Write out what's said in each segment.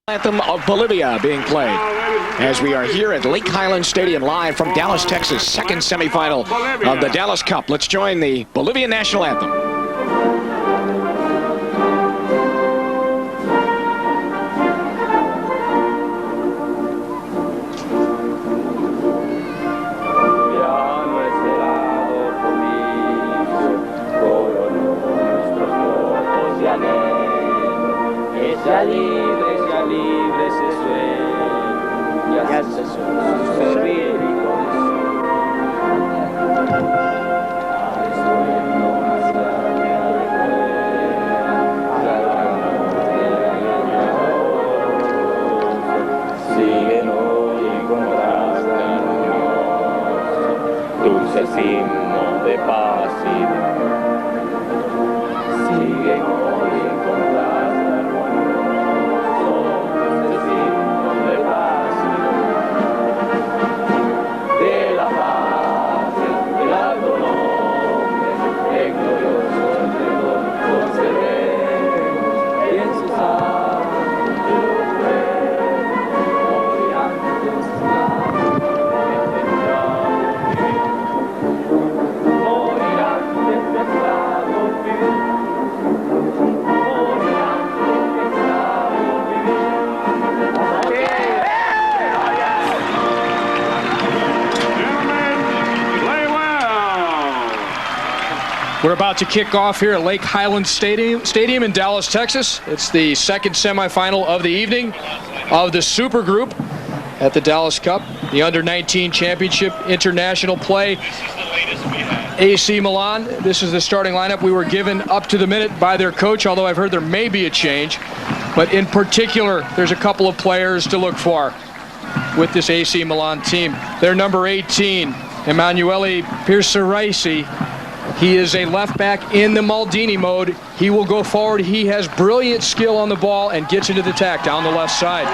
Anthem of Bolivia being played as we are here at Lake Highlands Stadium live from Dallas, Texas, second semifinal of the Dallas Cup. Let's join the Bolivian national anthem. Libre se sueña, ya se servir siguen hoy contrastan dulces himnos de paz y siguen hoy contrastan We're about to kick off here at Lake Highlands Stadium in Dallas, Texas. It's the second semifinal of the evening of the Super Group at the Dallas Cup, the Under-19 Championship International play. AC Milan, this is the starting lineup we were given up to the minute by their coach, although I've heard there may be a change. But in particular, there's a couple of players to look for with this AC Milan team. Their number 18, Emanuele Pierce-Raisi. He is a left back in the Maldini mode. He will go forward. He has brilliant skill on the ball and gets into the attack down the left side.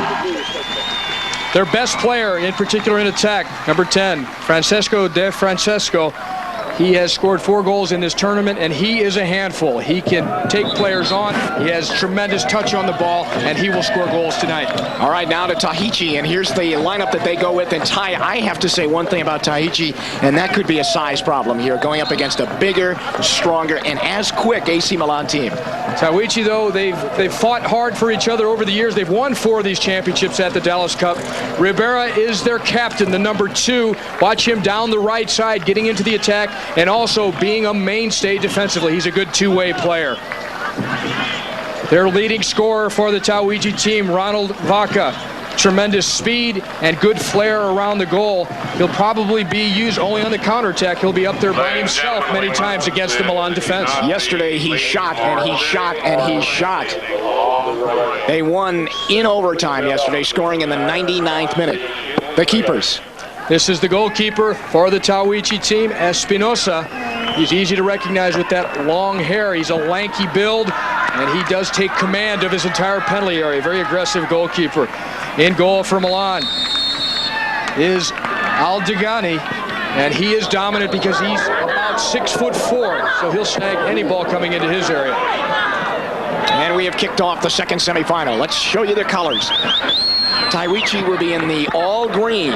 Their best player, in particular in attack, number 10, Francesco De Francesco. He has scored 4 goals in this tournament, and he is a handful. He can take players on. He has tremendous touch on the ball, and he will score goals tonight. All right, now to Tahuichi, and here's the lineup that they go with. And Ty, I have to say one thing about Tahuichi, and that could be a size problem here, going up against a bigger, stronger, and as quick AC Milan team. Tahuichi, though, they've fought hard for each other over the years. They've won 4 of these championships at the Dallas Cup. Rivera is their captain, the number 2. Watch him down the right side, getting into the attack, and also being a mainstay defensively. He's a good two-way player. Their leading scorer for the Tahuichi team, Ronald Vaca. Tremendous speed and good flair around the goal. He'll probably be used only on the counterattack. He'll be up there by himself many times against the Milan defense. Yesterday he shot and he shot and he shot. They won in overtime yesterday, scoring in the 99th minute. The keepers. This is the goalkeeper for the Tahuichi team, Espinosa. He's easy to recognize with that long hair. He's a lanky build, and he does take command of his entire penalty area. Very aggressive goalkeeper. In goal for Milan is Aldegani, and he is dominant because he's about 6'4", so he'll snag any ball coming into his area. And we have kicked off the second semifinal. Let's show you their colors. Tahuichi will be in the all green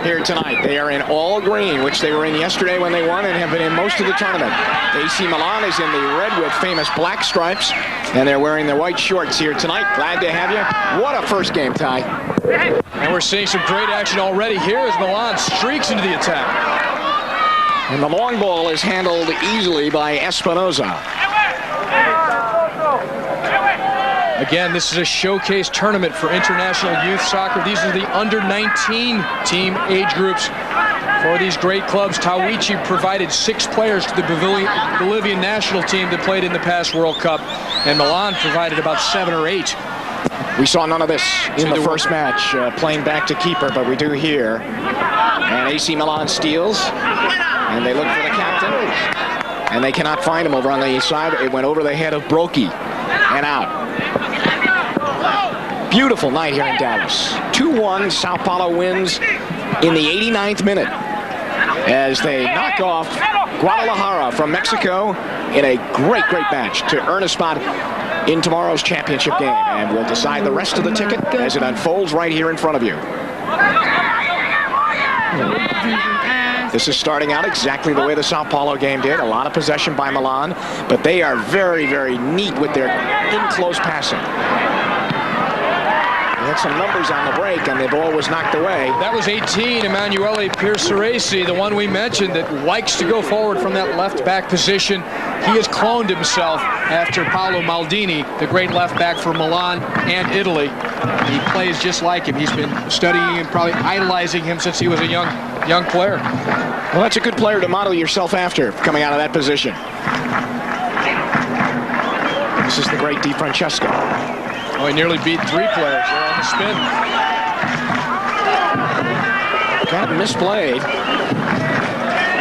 here tonight. They are in all green, which they were in yesterday when they won and have been in most of the tournament. AC Milan is in the red with famous black stripes, and they're wearing their white shorts here tonight. Glad to have you. What a first game, Ty. And we're seeing some great action already here as Milan streaks into the attack. And the long ball is handled easily by Espinosa. Again, this is a showcase tournament for international youth soccer. These are the under-19 team age groups for these great clubs. Tahuichi provided 6 players to the Bolivian national team that played in the past World Cup, and Milan provided about 7 or 8. We saw none of this in the first match, playing back to keeper, but we do here. And AC Milan steals, and they look for the captain, and they cannot find him over on the side. It went over the head of Brocchi and out. Beautiful night here in Dallas. 2-1, Sao Paulo wins in the 89th minute as they knock off Guadalajara from Mexico in a great match to earn a spot in tomorrow's championship game. And we'll decide the rest of the ticket as it unfolds right here in front of you. This is starting out exactly the way the Sao Paulo game did. A lot of possession by Milan, but they are very, very neat with their in-close passing. They had some numbers on the break, and the ball was knocked away. That was 18, Emanuele Pierceresi, the one we mentioned that likes to go forward from that left-back position. He has cloned himself after Paolo Maldini, the great left-back for Milan and Italy. He plays just like him. He's been studying and probably idolizing him since he was a young player. Well, that's a good player to model yourself after, coming out of that position. This is the great Di Francesco. Oh, he nearly beat 3 players there on the spin. Got misplayed.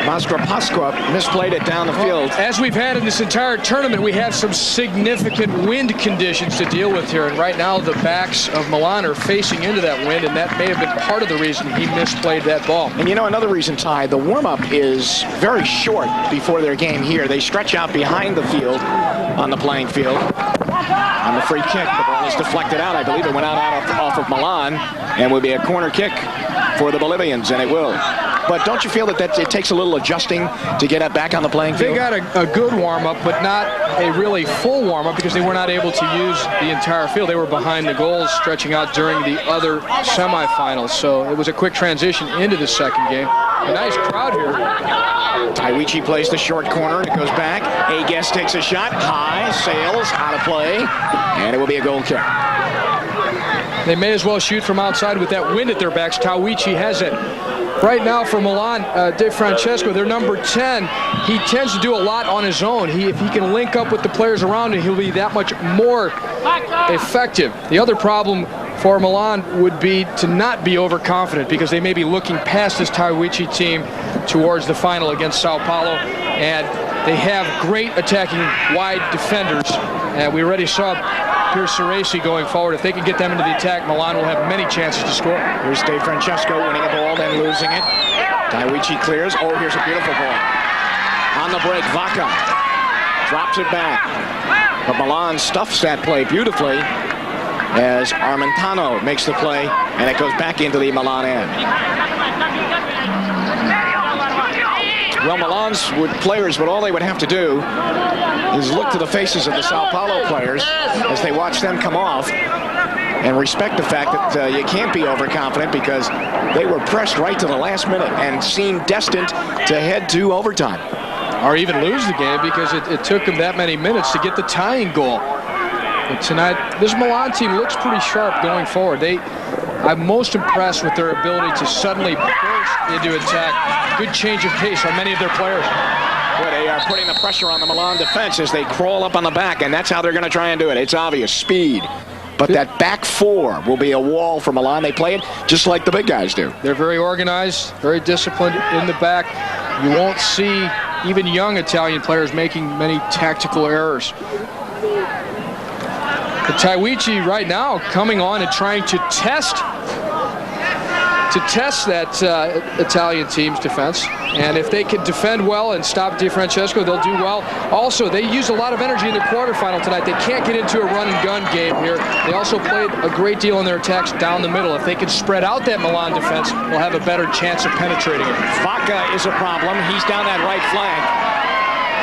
Pasqua misplayed it down the field. As we've had in this entire tournament, we have some significant wind conditions to deal with here. And right now, the backs of Milan are facing into that wind, and that may have been part of the reason he misplayed that ball. And you know, another reason, Ty, the warm-up is very short before their game here. They stretch out behind the field on the playing field. On the free kick, the ball is deflected out. I believe it went out off of Milan and will be a corner kick for the Bolivians, and it will. But don't you feel that it takes a little adjusting to get it back on the playing field? They got a good warm-up, but not a really full warm-up because they were not able to use the entire field. They were behind the goals, stretching out during the other semifinals. So it was a quick transition into the second game. A nice crowd here. Tahuichi plays the short corner. It goes back. Agues takes a shot. High, sails, out of play. And it will be a goal kick. They may as well shoot from outside with that wind at their backs. Tahuichi has it. Right now for Milan, Di Francesco, they're number 10. He tends to do a lot on his own. If he can link up with the players around him, he'll be that much more effective. The other problem for Milan would be to not be overconfident because they may be looking past this Tahuichi team towards the final against Sao Paulo. And they have great attacking wide defenders. And we already saw Pierceresi going forward. If they can get them into the attack, Milan will have many chances to score. Here's Di Francesco winning a ball, then losing it. Tahuichi clears. Oh, here's a beautiful ball. On the break, Vaca drops it back. But Milan stuffs that play beautifully as Armentano makes the play, and it goes back into the Milan end. Well, Milan's players, but all they would have to do is look to the faces of the Sao Paulo players as they watch them come off and respect the fact that you can't be overconfident because they were pressed right to the last minute and seemed destined to head to overtime. Or even lose the game because it took them that many minutes to get the tying goal. But tonight, this Milan team looks pretty sharp going forward. I'm most impressed with their ability to suddenly burst into attack. Good change of pace on many of their players. Well, they are putting the pressure on the Milan defense as they crawl up on the back, and that's how they're going to try and do it. It's obvious, speed. But that back four will be a wall for Milan. They play it just like the big guys do. They're very organized, very disciplined in the back. You won't see even young Italian players making many tactical errors. But Tahuichi right now coming on and trying to test that Italian team's defense. And if they can defend well and stop Di Francesco, they'll do well. Also, they used a lot of energy in the quarterfinal tonight. They can't get into a run-and-gun game here. They also played a great deal in their attacks down the middle. If they can spread out that Milan defense, they'll have a better chance of penetrating it. Vaca is a problem. He's down that right flank.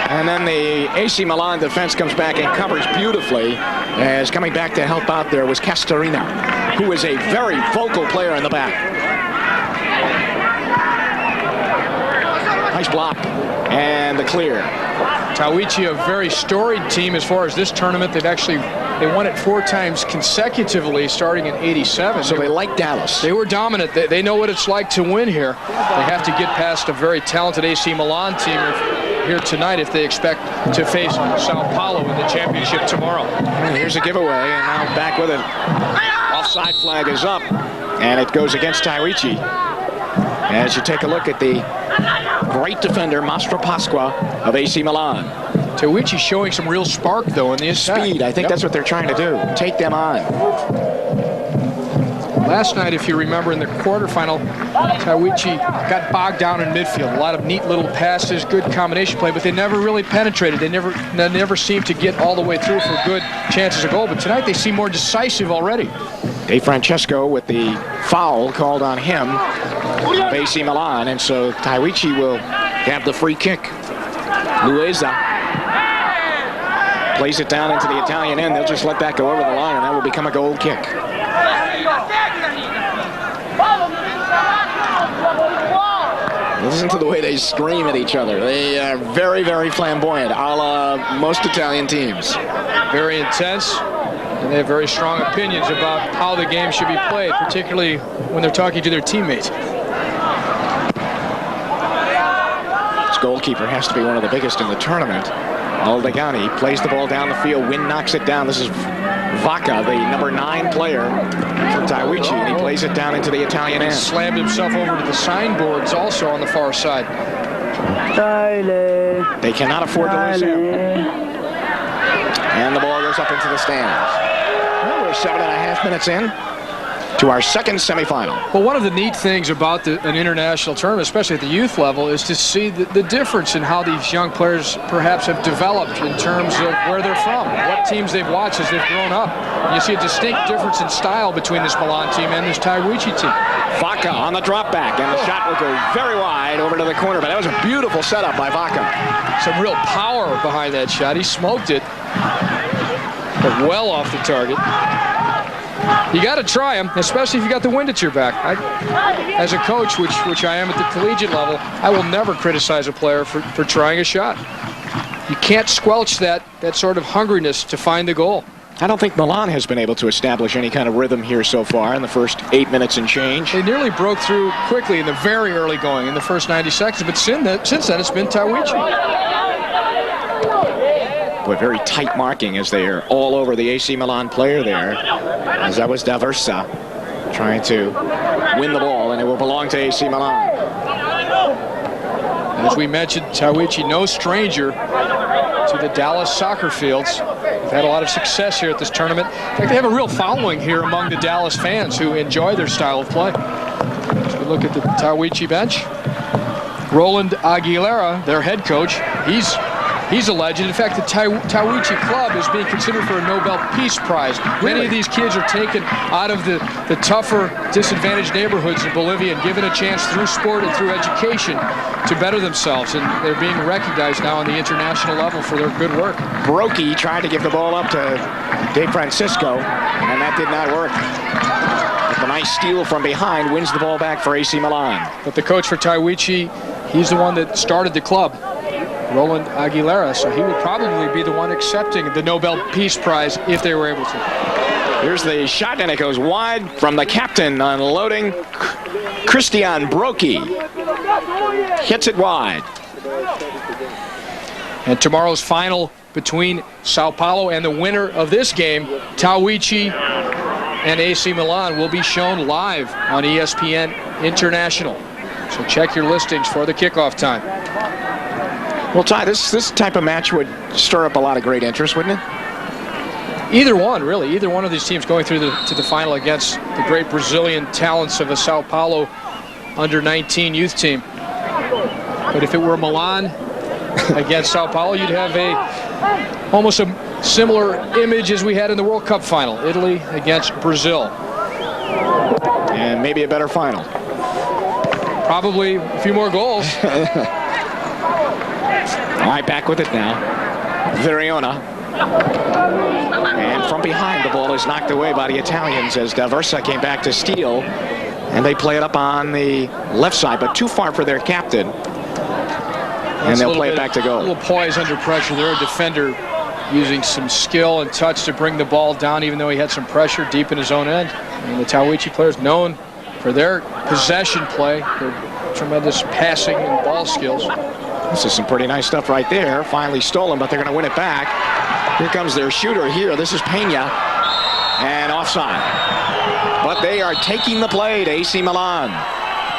And then the AC Milan defense comes back and covers beautifully. As coming back to help out there was Castorina, who is a very vocal player in the back. Nice block. And the clear. Tahuichi, a very storied team as far as this tournament. They won it 4 times consecutively starting in '87. So they like Dallas. They were dominant. They know what it's like to win here. They have to get past a very talented AC Milan team here tonight if they expect to face Sao Paulo in the championship tomorrow. And here's a giveaway, and now back with it. Offside flag is up, and it goes against Tahuichi. As you take a look at the great defender, Mastro Pasqua of AC Milan. Tahuichi showing some real spark, though, in the attack. Speed, I think that's what they're trying to do. Take them on. Last night, if you remember, in the quarterfinal, Tahuichi got bogged down in midfield. A lot of neat little passes, good combination play, but they never really penetrated. They never seemed to get all the way through for good chances of goal. But tonight, they seem more decisive already. Dave Francesco with the foul called on him of AC Milan, and so Tahuichi will have the free kick. Lueza plays it down into the Italian end. They'll just let that go over the line, and that will become a goal kick. Listen to the way they scream at each other. They are very, very flamboyant, a la most Italian teams. Very intense, and they have very strong opinions about how the game should be played, particularly when they're talking to their teammates. This goalkeeper has to be one of the biggest in the tournament. Aldegani plays the ball down the field. Wynn knocks it down. This is Vaca, the number 9 player from Tahuichi, and he plays it down into the Italian end. Slammed himself over to the signboards also on the far side. They cannot afford to lose him. And the ball goes up into the stands. Well, we're 7.5 minutes in to our second semifinal. Well, one of the neat things about an international tournament, especially at the youth level, is to see the difference in how these young players perhaps have developed in terms of where they're from, what teams they've watched as they've grown up. And you see a distinct difference in style between this Milan team and this Tahuichi team. Vaca on the drop back, and the shot will go very wide over to the corner, but that was a beautiful setup by Vaca. Some real power behind that shot. He smoked it, but well off the target. You got to try them, especially if you got the wind at your back. As a coach, which I am at the collegiate level, I will never criticize a player for trying a shot. You can't squelch that sort of hungriness to find the goal. I don't think Milan has been able to establish any kind of rhythm here so far in the first 8 minutes and change. They nearly broke through quickly in the very early going, in the first 90 seconds, but since then it's been Tahuichi. Boy, very tight marking as they are all over the AC Milan player there. As that was D'Aversa trying to win the ball, and it will belong to AC Milan. As we mentioned, Tahuichi, no stranger to the Dallas soccer fields. They've had a lot of success here at this tournament. In fact, they have a real following here among the Dallas fans who enjoy their style of play. As we look at the Tahuichi bench, Roland Aguilera, their head coach, he's a legend. In fact, the Tahuichi club is being considered for a Nobel Peace Prize. Really? Many of these kids are taken out of the tougher, disadvantaged neighborhoods in Bolivia and given a chance through sport and through education to better themselves. And they're being recognized now on the international level for their good work. Brocchi tried to give the ball up to Dave Francisco, and that did not work. But the nice steal from behind wins the ball back for AC Milan. But the coach for Tahuichi, he's the one that started the club, Roland Aguilera, so he would probably be the one accepting the Nobel Peace Prize if they were able to. Here's the shot, and it goes wide from the captain, unloading. Christian Brocchi hits it wide. And tomorrow's final between Sao Paulo and the winner of this game, Tahuichi and AC Milan, will be shown live on ESPN International. So check your listings for the kickoff time. Well, Ty, this type of match would stir up a lot of great interest, wouldn't it? Either one, really. Either one of these teams going through to the final against the great Brazilian talents of a Sao Paulo under-19 youth team. But if it were Milan against Sao Paulo, you'd have almost a similar image as we had in the World Cup final. Italy against Brazil. And maybe a better final. Probably a few more goals. All right, back with it now. Veriona. And from behind, the ball is knocked away by the Italians as D'Aversa came back to steal. And they play it up on the left side, but too far for their captain. And they'll play it back to goal. A little poise under pressure there. A defender using some skill and touch to bring the ball down, even though he had some pressure deep in his own end. And the Tahuichi players known for their possession play, their tremendous passing and ball skills. This is some pretty nice stuff right there. Finally stolen, but they're going to win it back. Here comes their shooter here. This is Pena. And offside. But they are taking the play to AC Milan.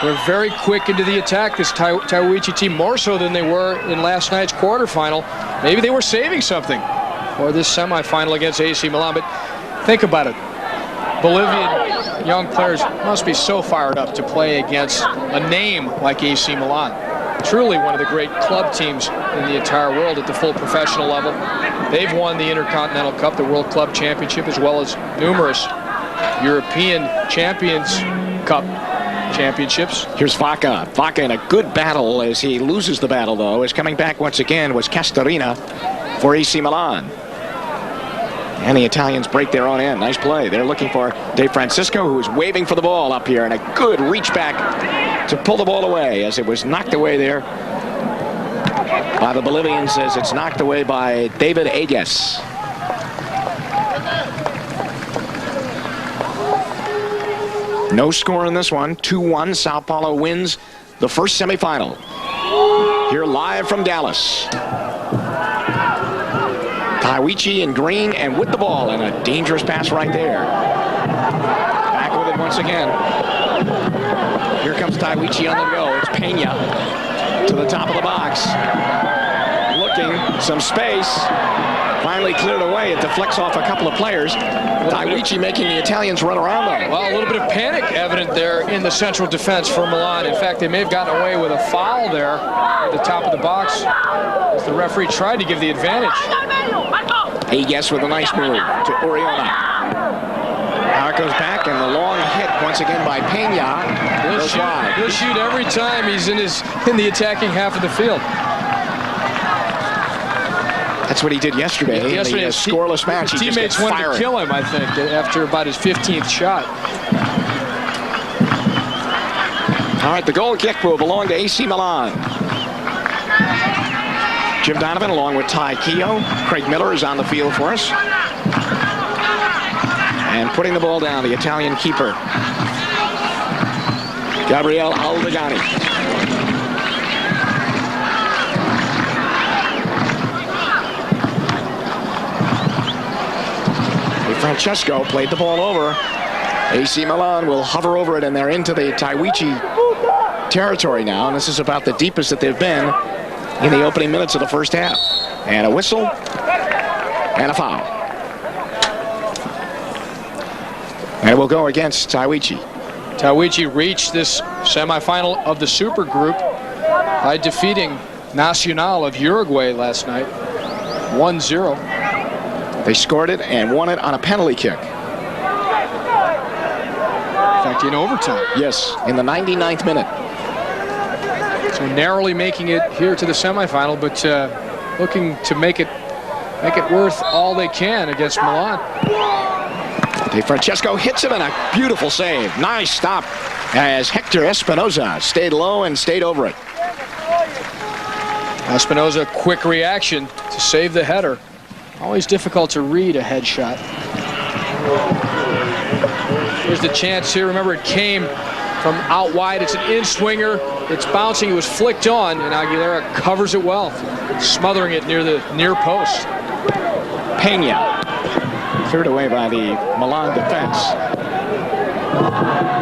They're very quick into the attack, this Tahuichi team, more so than they were in last night's quarterfinal. Maybe they were saving something for this semifinal against AC Milan. But think about it. Bolivian young players must be so fired up to play against a name like AC Milan. Truly one of the great club teams in the entire world at the full professional level. They've won the Intercontinental Cup, the World Club Championship, as well as numerous European Champions Cup championships. Here's Vaca. Vaca in a good battle as he loses the battle, though. Is coming back once again was Castorina for AC Milan. And the Italians break their own end. Nice play. They're looking for De Francisco, who is waving for the ball up here, and a good reach back to pull the ball away as it was knocked away there by the Bolivians, as it's knocked away by David Agues. No score in this one. 2-1. Sao Paulo wins the first semifinal. Here live from Dallas. Tahuichi in green and with the ball, and a dangerous pass right there. Back with it once again. Here comes Tahuichi on the go. It's Pena to the top of the box. Looking, some space. Finally cleared away. It deflects off a couple of players. Tahuichi making the Italians run around them. Well, a little bit of panic evident there in the central defense for Milan. In fact, they may have gotten away with a foul there at the top of the box as the referee tried to give the advantage. Agues with a nice move to Oriona. Now it goes back, and the long hit once again by Pena goes wide. He'll shoot every time he's in the attacking half of the field. That's what he did yesterday in the scoreless match. His teammates wanted to kill him, I think, after about his 15th shot. All right, the goal kick will belong to AC Milan. Jim Donovan along with Ty Keogh. Craig Miller is on the field for us. And putting the ball down, the Italian keeper, Gabriele Aldegani. Francesco played the ball over. AC Milan will hover over it, and they're into the Tahuichi territory now, and this is about the deepest that they've been in the opening minutes of the first half. And a whistle and a foul. And it will go against Tahuichi. Tahuichi reached this semifinal of the Super Group by defeating Nacional of Uruguay last night, 1-0. They scored it and won it on a penalty kick. In fact, in overtime. Yes, in the 99th minute. So narrowly making it here to the semifinal, but looking to make it worth all they can against Milan. De Francesco hits it, and a beautiful save. Nice stop as Hector Espinoza stayed low and stayed over it. Espinoza, quick reaction to save the header. Always difficult to read a headshot. Here's the chance here. Remember, it came from out wide. It's an in-swinger. It's bouncing. It was flicked on, and Aguilera covers it well, smothering it near the near post. Pena cleared away by the Milan defense.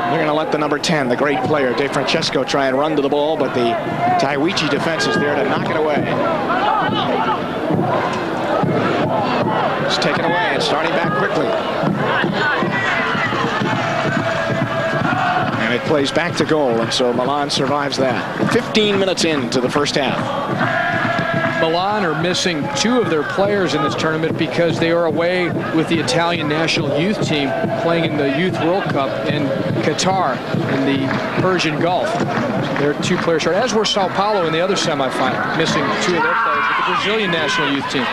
They're going to let the number 10, the great player, De Francesco, try and run to the ball, but the Tahuichi defense is there to knock it away. It's taken away and starting back quickly. And it plays back to goal, and so Milan survives that. 15 minutes into the first half. Milan are missing 2 of their players in this tournament because they are away with the Italian national youth team playing in the Youth World Cup in Qatar in the Persian Gulf. So they're 2 players short, as were Sao Paulo in the other semifinal, missing 2 of their players with the Brazilian national youth team.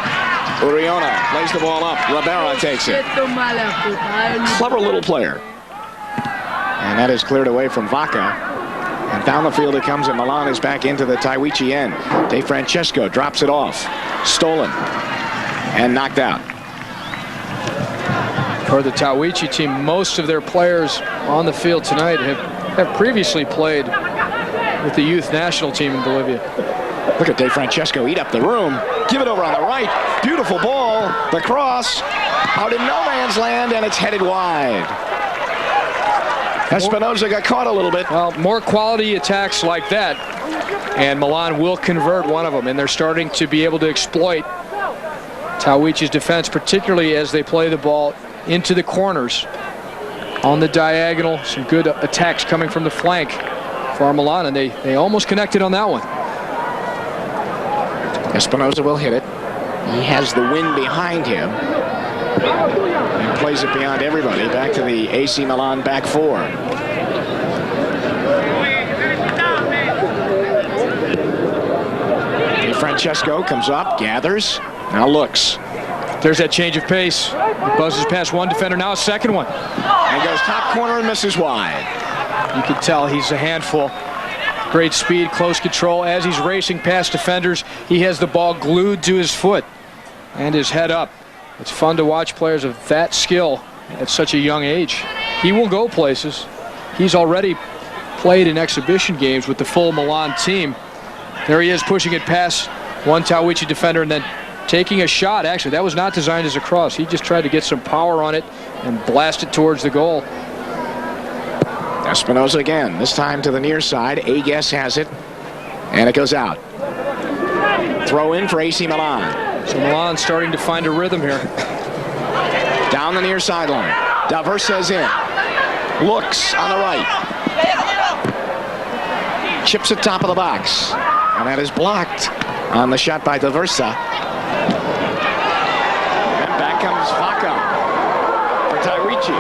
Oriona plays the ball up. Rivera takes it. Clever little player. And that is cleared away from Vaca. And down the field it comes, and Milan is back into the Tahuichi end. De Francesco drops it off. Stolen. And knocked out. For the Tahuichi team, most of their players on the field tonight have previously played with the youth national team in Bolivia. Look at De Francesco eat up the room. Give it over on the right. Beautiful ball. The cross. Out in no man's land, and it's headed wide. Espinoza got caught a little bit. Well, more quality attacks like that, and Milan will convert one of them, and they're starting to be able to exploit Tahuichi's defense, particularly as they play the ball into the corners. on the diagonal. Some good attacks coming from the flank for Milan, and they almost connected on that one. Espinosa will hit it. He has the wind behind him and plays it beyond everybody. Back to the AC Milan back four. Francesco comes up, gathers, now looks. There's that change of pace. He buzzes past one defender, now a second one. And goes top corner and misses wide. You can tell he's a handful. Great speed, close control. As he's racing past defenders, he has the ball glued to his foot and his head up. It's fun to watch players of that skill at such a young age. He will go places. He's already played in exhibition games with the full Milan team. There he is, pushing it past one Tahuichi defender and then taking a shot. Actually, that was not designed as a cross. He just tried to get some power on it and blast it towards the goal. Espinosa again, this time to the near side. Agues has it, and it goes out. Throw in for AC Milan. So Milan starting to find a rhythm here. Down the near sideline. D'Aversa's in. Looks on the right. Chips it top of the box. And that is blocked on the shot by D'Aversa. And back comes Vaca for Tahuichi.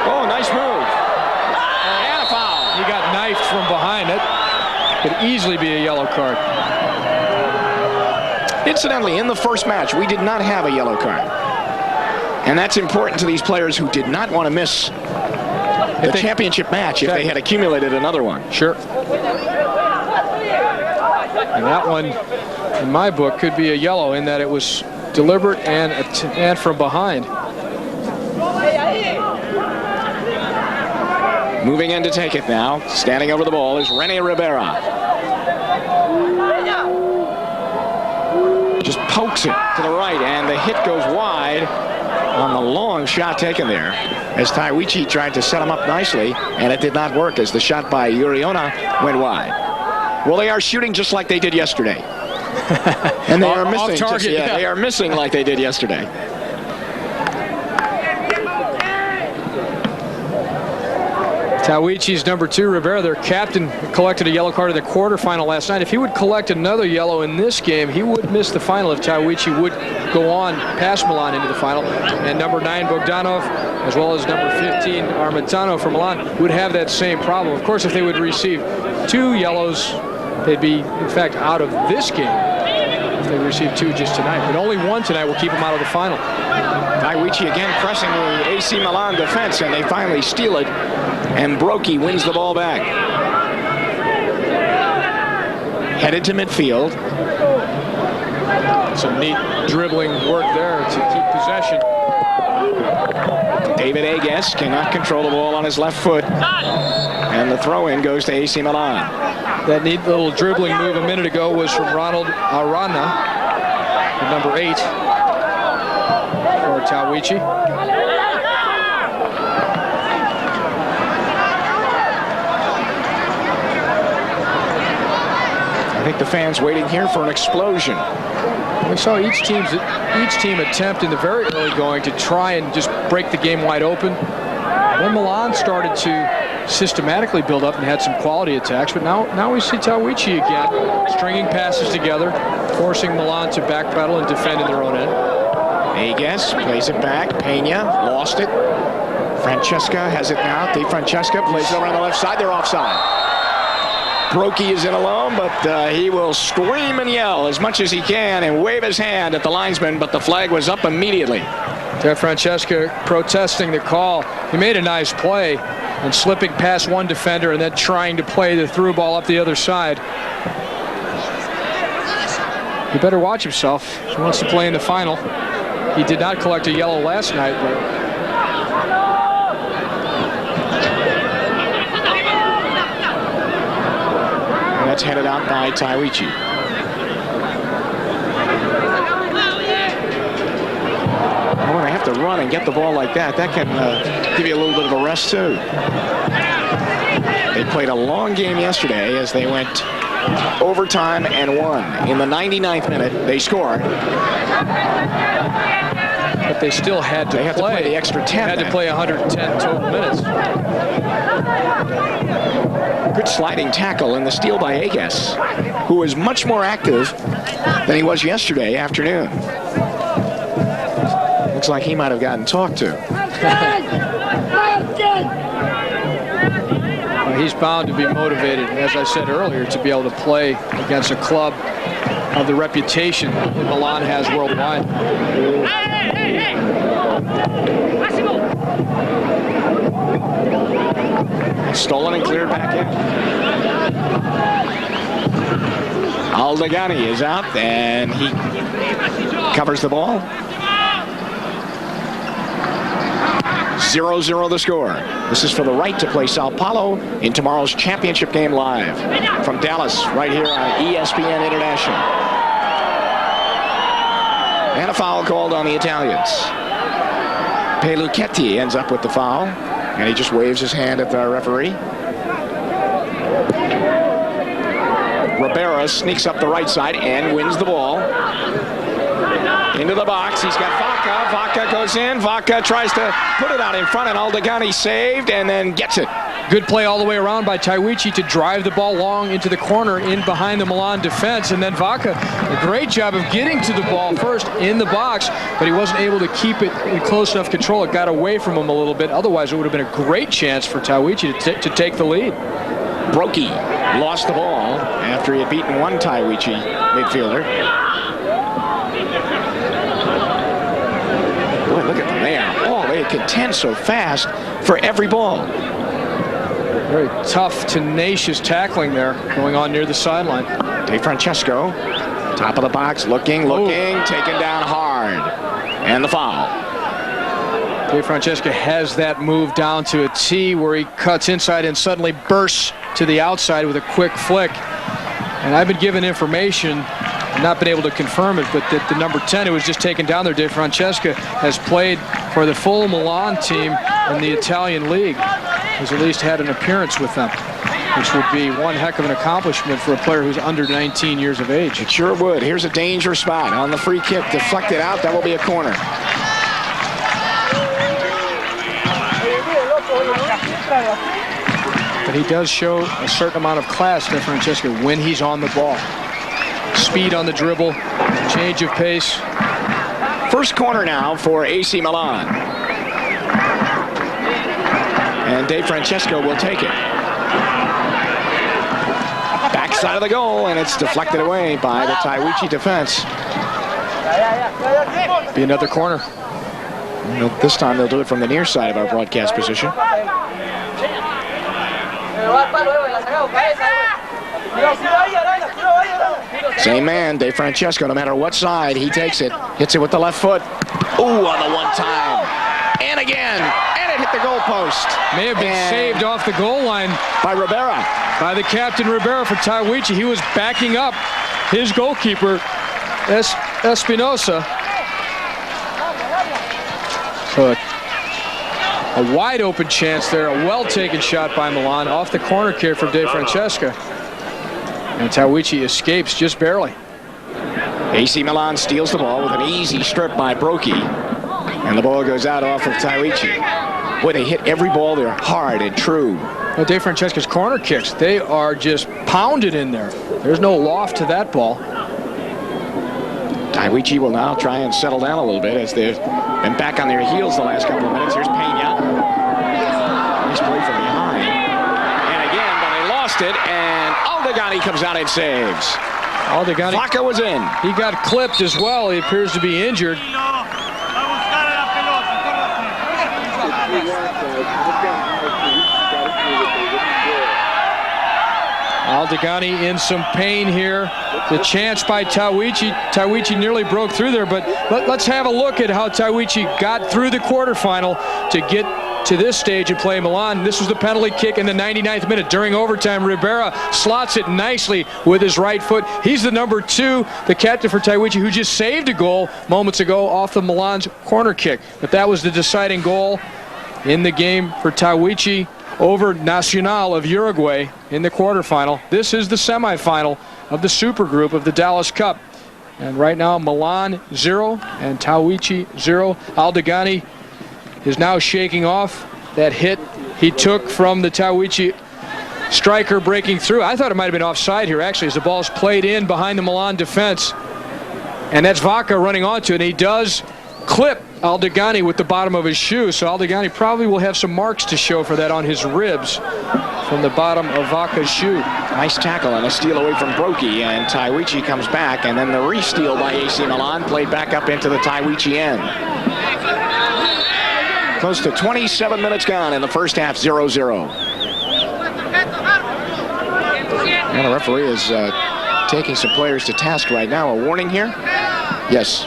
Oh, nice move. And a foul. He got knifed from behind. It could easily be a yellow card. Incidentally, in the first match, we did not have a yellow card. And that's important to these players who did not want to miss the championship match if they had accumulated another one. Sure. And that one, in my book, could be a yellow in that it was deliberate and from behind. Moving in to take it now. Standing over the ball is Rene Rivera. Just pokes it to the right, and the hit goes wide on the long shot taken there as Tahuichi tried to set him up nicely, and it did not work as the shot by Uriona went wide. Well, they are shooting just like they did yesterday. And they are missing. Target, They are missing like they did yesterday. Tahuichi's number 2, Rivera, their captain, collected a yellow card in the quarterfinal last night. If he would collect another yellow in this game, he would miss the final if Tahuichi would go on past Milan into the final. And number 9, Bogdanov, as well as number 15, Armentano for Milan, would have that same problem. Of course, if they would receive 2 yellows, they'd be, in fact, out of this game. If they receive 2 just tonight. But only 1 tonight will keep them out of the final. Tahuichi again pressing the AC Milan defense, and they finally steal it. And Brocchi wins the ball back. Headed to midfield. Some neat dribbling work there to keep possession. David Agues cannot control the ball on his left foot. And the throw-in goes to AC Milan. That neat little dribbling move a minute ago was from Ronald Arana, number 8 for Tahuichi. I think the fans waiting here for an explosion. We saw each team attempt in the very early going to try and just break the game wide open. Then Milan started to systematically build up and had some quality attacks, but now we see Tahuichi again stringing passes together, forcing Milan to backpedal and defend in their own end. Agues plays it back. Pena lost it. Francesca has it now. Di Francesca plays it over on the left side. They're offside. Brocchi is in alone, but he will scream and yell as much as he can and wave his hand at the linesman, but the flag was up immediately. Di Francesca protesting the call. He made a nice play and slipping past one defender and then trying to play the through ball up the other side. He better watch himself if he wants to play in the final. He did not collect a yellow last night, but that's headed out by Tahuichi. Oh, when they have to run and get the ball like that, that can give you a little bit of a rest too. They played a long game yesterday as they went overtime and won. In the 99th minute, they scored. but they still had to play the extra 10. Had to play 110 total minutes. Good sliding tackle and the steal by Agas, who was much more active than he was yesterday afternoon. Looks like he might have gotten talked to. Well, he's bound to be motivated, as I said earlier, to be able to play against a club of the reputation that Milan has worldwide. Stolen and cleared back in. Aldegani is out, and he covers the ball. 0-0 the score. This is for the right to play Sao Paulo in tomorrow's championship game live from Dallas, right here on ESPN International. And a foul called on the Italians. Peluchetti ends up with the foul, and he just waves his hand at the referee. Ribera sneaks up the right side and wins the ball. Into the box, he's got Vaca. Vaca goes in. Vaca tries to put it out in front, and Aldegani saved and then gets it. Good play all the way around by Tahuichi to drive the ball long into the corner in behind the Milan defense. And then Vaca, a great job of getting to the ball first in the box, but he wasn't able to keep it in close enough control. It got away from him a little bit. Otherwise, it would have been a great chance for Tahuichi to take the lead. Brokey lost the ball after he had beaten one Tahuichi midfielder. Boy, look at them there. Oh, they contend so fast for every ball. Very tough, tenacious tackling there going on near the sideline. De Francesco, top of the box, looking, taken down hard. And the foul. De Francesco has that move down to a T where he cuts inside and suddenly bursts to the outside with a quick flick. And I've been given information, not been able to confirm it, but that the number 10 who was just taken down there, De Francesco, has played for the full Milan team in the Italian league. Has at least had an appearance with them, which would be one heck of an accomplishment for a player who's under 19 years of age. It sure would. Here's a dangerous spot on the free kick. Deflected out. That will be a corner. But he does show a certain amount of class, De Francesco, when he's on the ball. Speed on the dribble, change of pace. First corner now for AC Milan. And De Francesco will take it. Backside of the goal, and it's deflected away by the Tahuichi defense. Be another corner. This time they'll do it from the near side of our broadcast position. Same man, De Francesco, no matter what side, he takes it. Hits it with the left foot. Ooh, on the one time. And again. And it hit the goalpost. May have been saved off the goal line by Ribera. By the captain, Ribera, for Tahuichi. He was backing up his goalkeeper, Espinosa. So a wide open chance there, a well-taken shot by Milan off the corner kick from De Francesco. And Tahuichi escapes just barely. AC Milan steals the ball with an easy strip by Brokey. And the ball goes out off of Tahuichi. Boy, they hit every ball there hard and true. Well, De Francesco's corner kicks, they are just pounded in there. There's no loft to that ball. Tahuichi will now try and settle down a little bit as they've been back on their heels the last couple of minutes. Here's Peña. Nice play from behind. And again, but they lost it, and Aldegani comes out and saves. Aldegani. Vaca was in. He got clipped as well. He appears to be injured. Aldegani in some pain here. The chance by Tahuichi. Tahuichi nearly broke through there, but let's have a look at how Tahuichi got through the quarterfinal to get to this stage and play Milan. This was the penalty kick in the 99th minute. During overtime, Ribera slots it nicely with his right foot. He's the number 2, the captain for Tahuichi, who just saved a goal moments ago off the Milan's corner kick. But that was the deciding goal in the game for Tahuichi over Nacional of Uruguay in the quarterfinal. This is the semifinal of the Super Group of the Dallas Cup. And right now, Milan 0 and Tahuichi 0. Aldegani is now shaking off that hit he took from the Tahuichi striker breaking through. I thought it might have been offside here, actually, as the ball's played in behind the Milan defense. And that's Vaca running onto it, and he does clip Aldegani with the bottom of his shoe. So Aldegani probably will have some marks to show for that on his ribs from the bottom of Vaca's shoe. Nice tackle and a steal away from Brocchi, and Tahuichi comes back, and then the re-steal by AC Milan played back up into the Tahuichi end. Close to 27 minutes gone in the first half, 0-0. And the referee is taking some players to task right now. A warning here? Yes.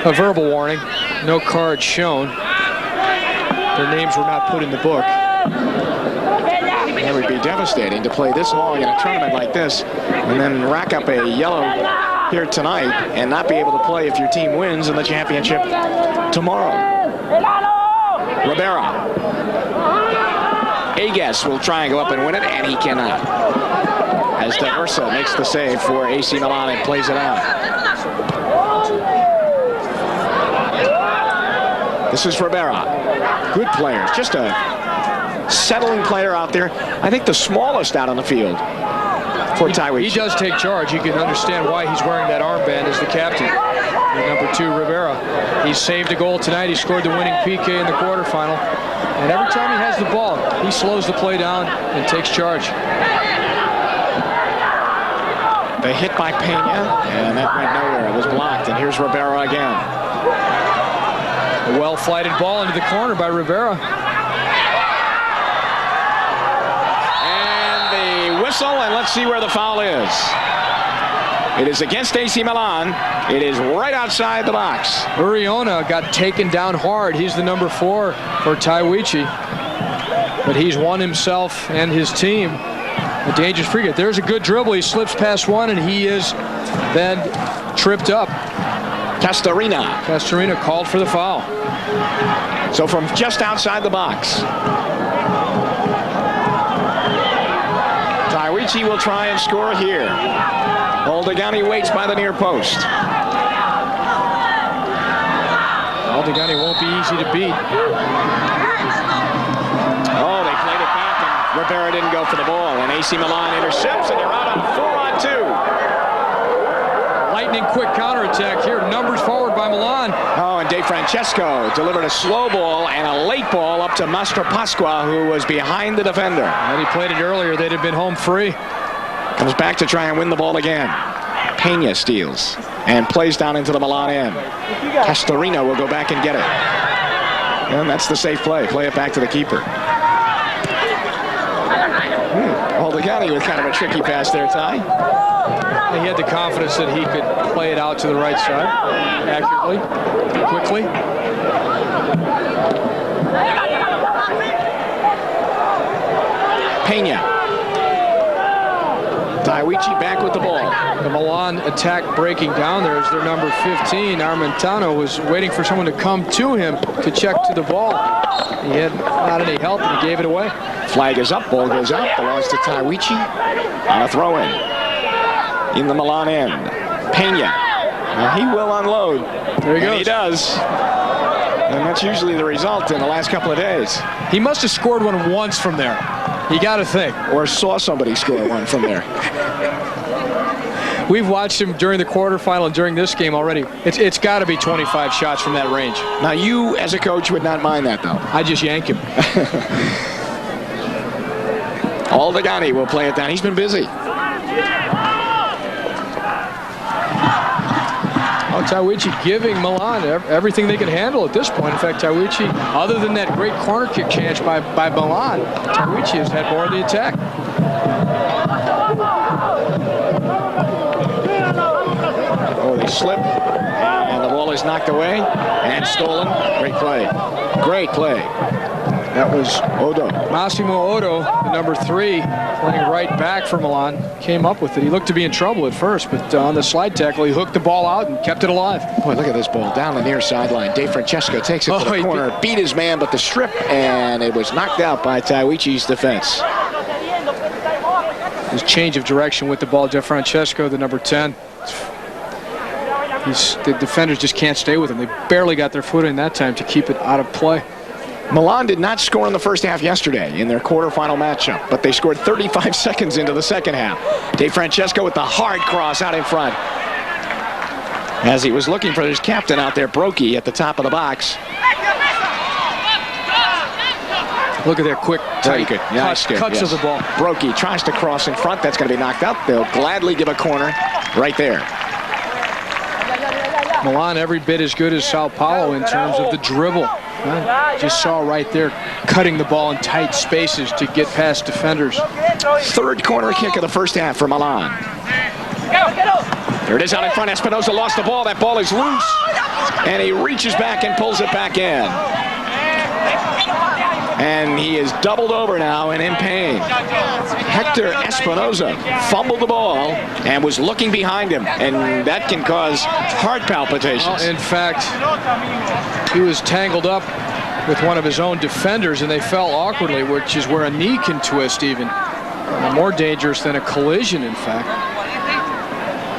A verbal warning. No card shown. Their names were not put in the book. It would be devastating to play this long in a tournament like this and then rack up a yellow here tonight and not be able to play if your team wins in the championship tomorrow. Rivera. Agas will try and go up and win it, and he cannot. As De Ursa makes the save for AC Milan and plays it out. This is Rivera. Good player. Just a settling player out there. I think the smallest out on the field for Tahuichi. He does take charge. You can understand why he's wearing that armband as the captain. And number 2, Rivera. He saved a goal tonight. He scored the winning PK in the quarterfinal. And every time he has the ball, he slows the play down and takes charge. The hit by Pena, and that went nowhere. It was blocked, and here's Rivera again. A well-flighted ball into the corner by Rivera. And the whistle, and let's see where the foul is. It is against AC Milan. It is right outside the box. Uriona got taken down hard. He's the number 4 for Tahuichi. But he's won himself and his team a dangerous free kick. There's a good dribble. He slips past one, and he is then tripped up. Castorina called for the foul. So from just outside the box. Tahuichi will try and score here. Aldegani waits by the near post. Aldegani won't be easy to beat. Oh, they played it back, and Rivera didn't go for the ball, and AC Milan intercepts, and they're out on 4-on-2. Lightning quick counterattack here. Numbers forward by Milan. Oh, and De Francesco delivered a slow ball and a late ball up to Mastro Pasqua, who was behind the defender. Had he played it earlier, they'd have been home free. Comes back to try and win the ball again. Pena steals and plays down into the Milan end. Castorina will go back and get it. And that's the safe play. Play it back to the keeper. Aldegani with kind of a tricky pass there, Ty. He had the confidence that he could play it out to the right side accurately, quickly. Pena. Tahuichi back with the ball. The Milan attack breaking down there is their number 15. Armentano was waiting for someone to come to him to check to the ball. He had not any help, and he gave it away. Flag is up, ball goes out, belongs to Tahuichi on a throw-in in the Milan end. Pena. Now he will unload. There he goes. And he does. And that's usually the result in the last couple of days. He must have scored one once from there. You got to think. Or saw somebody score one from there. We've watched him during the quarterfinal and during this game already. It's got to be 25 shots from that range. Now you, as a coach, would not mind that, though. I just yank him. Aldegani will play it down. He's been busy. Oh, Tahuichi giving Milan everything they can handle at this point. In fact, Tahuichi, other than that great corner kick chance by Milan, Tahuichi has had more of the attack. Oh, they slip, and the ball is knocked away and stolen. Great play. Great play. That was Odo. Massimo Odo, the number 3, playing right back for Milan, came up with it. He looked to be in trouble at first, but on the slide tackle, he hooked the ball out and kept it alive. Boy, look at this ball down the near sideline. De Francesco takes it to the corner, beat his man, but the strip, and it was knocked out by Tahuichi's defense. His change of direction with the ball, De Francesco, the number 10. The defenders just can't stay with him. They barely got their foot in that time to keep it out of play. Milan did not score in the first half yesterday in their quarterfinal matchup, but they scored 35 seconds into the second half. DeFrancesco with the hard cross out in front. As he was looking for his captain out there, Brocchi at the top of the box. Look at that quick, tight cuts of the ball. Brocchi tries to cross in front. That's going to be knocked out. They'll gladly give a corner right there. Milan every bit as good as Sao Paulo in terms of the dribble. Just saw right there, cutting the ball in tight spaces to get past defenders. Third corner kick of the first half for Milan. There it is out in front. Espinosa lost the ball. That ball is loose. And he reaches back and pulls it back in. And he is doubled over now and in pain. Hector Espinosa fumbled the ball and was looking behind him. And that can cause heart palpitations. Well, in fact, he was tangled up with one of his own defenders and they fell awkwardly, which is where a knee can twist even. More dangerous than a collision, in fact.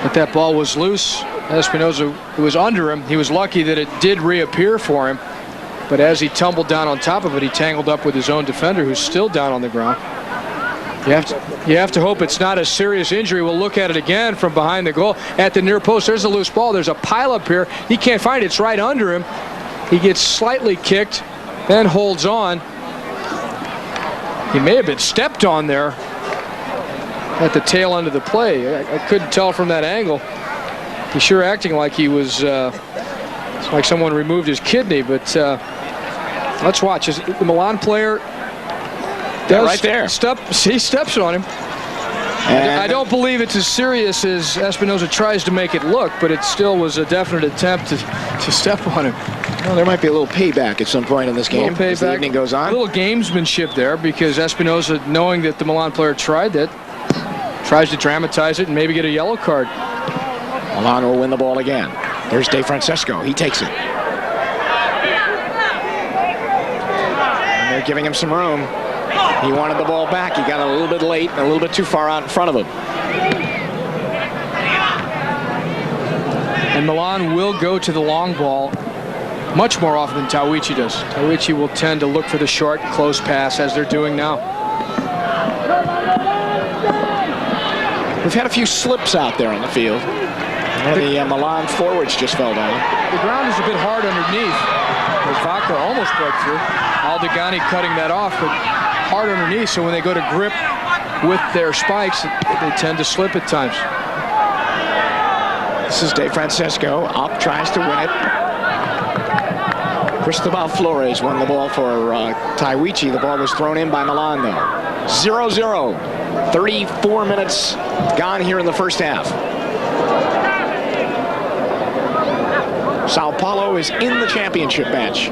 But that ball was loose. Espinosa, who was under him, he was lucky that it did reappear for him. But as he tumbled down on top of it, he tangled up with his own defender, who's still down on the ground. You have to hope it's not a serious injury. We'll look at it again from behind the goal. At the near post, there's a loose ball. There's a pile up here. He can't find it. It's right under him. He gets slightly kicked, then holds on. He may have been stepped on there at the tail end of the play. I couldn't tell from that angle. He's sure acting like he was like someone removed his kidney, but let's watch. The Milan player does right there. He steps on him. I don't believe it's as serious as Espinosa tries to make it look, but it still was a definite attempt to step on him. Well, there might be a little payback at some point in this game as the evening goes on. A little gamesmanship there, because Espinosa, knowing that the Milan player tried that, tries to dramatize it and maybe get a yellow card. Milan will win the ball again. There's DeFrancesco. He takes it. And they're giving him some room. He wanted the ball back. He got a little bit late and a little bit too far out in front of him. And Milan will go to the long ball much more often than Tahuichi does. Tahuichi will tend to look for the short, close pass, as they're doing now. We've had a few slips out there on the field. The Milan forwards just fell down. The ground is a bit hard underneath. Vaca almost broke through. Aldegani cutting that off, but hard underneath, so when they go to grip with their spikes, they tend to slip at times. This is DeFrancesco. Up, tries to win it. Cristobal Flores won the ball for Tahuichi. The ball was thrown in by Milan, though. 0-0. 34 minutes gone here in the first half. Sao Paulo is in the championship match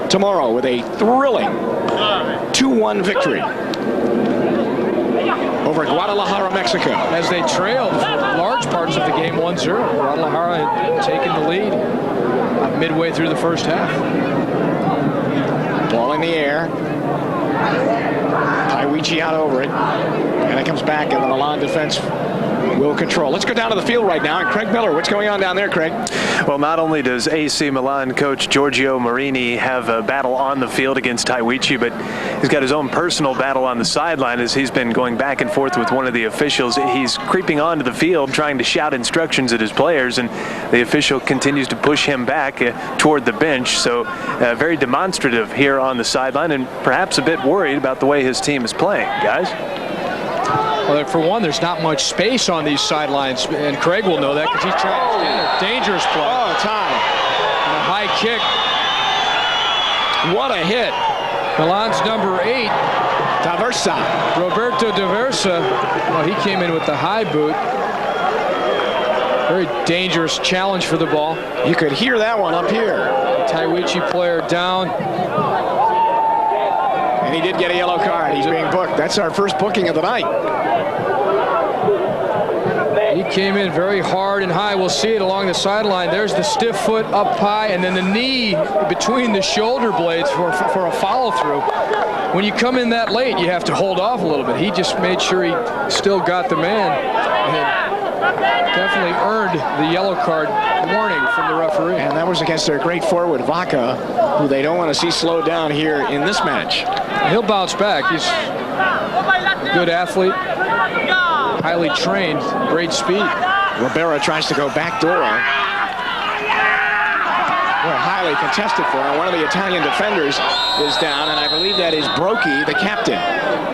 tomorrow with a thrilling 2-1 victory over Guadalajara, Mexico. As they trailed large parts of the game 1-0. Guadalajara had taken the lead midway through the first half. Ball in the air. Tahuichi out over it. And it comes back, and the Milan defense will control. Let's go down to the field right now. And Craig Miller, what's going on down there, Craig? Well, not only does AC Milan coach Giorgio Marini have a battle on the field against Tahuichi, but he's got his own personal battle on the sideline as he's been going back and forth with one of the officials. He's creeping onto the field trying to shout instructions at his players, and the official continues to push him back toward the bench. So very demonstrative here on the sideline, and perhaps a bit worried about the way his team is playing. Guys? Well, for one, there's not much space on these sidelines, and Craig will know that because he's trying to stand there. Dangerous play. Oh, time. And a high kick. What a hit. Milan's number 8. Daversa. Roberto Daversa. Well, he came in with the high boot. Very dangerous challenge for the ball. You could hear that one up here. Tahuichi player down. And he did get a yellow card. He's being booked. That's our first booking of the night. He came in very hard and high. We'll see it along the sideline. There's the stiff foot up high, and then the knee between the shoulder blades for a follow-through. When you come in that late, you have to hold off a little bit. He just made sure he still got the man. And definitely earned the yellow card warning from the referee. And that was against their great forward, Vaca, who they don't want to see slowed down here in this match. He'll bounce back. He's a good athlete, highly trained, great speed. Ribera tries to go backdoor. Well, highly contested for him. One of the Italian defenders is down, and I believe that is Brocchi, the captain,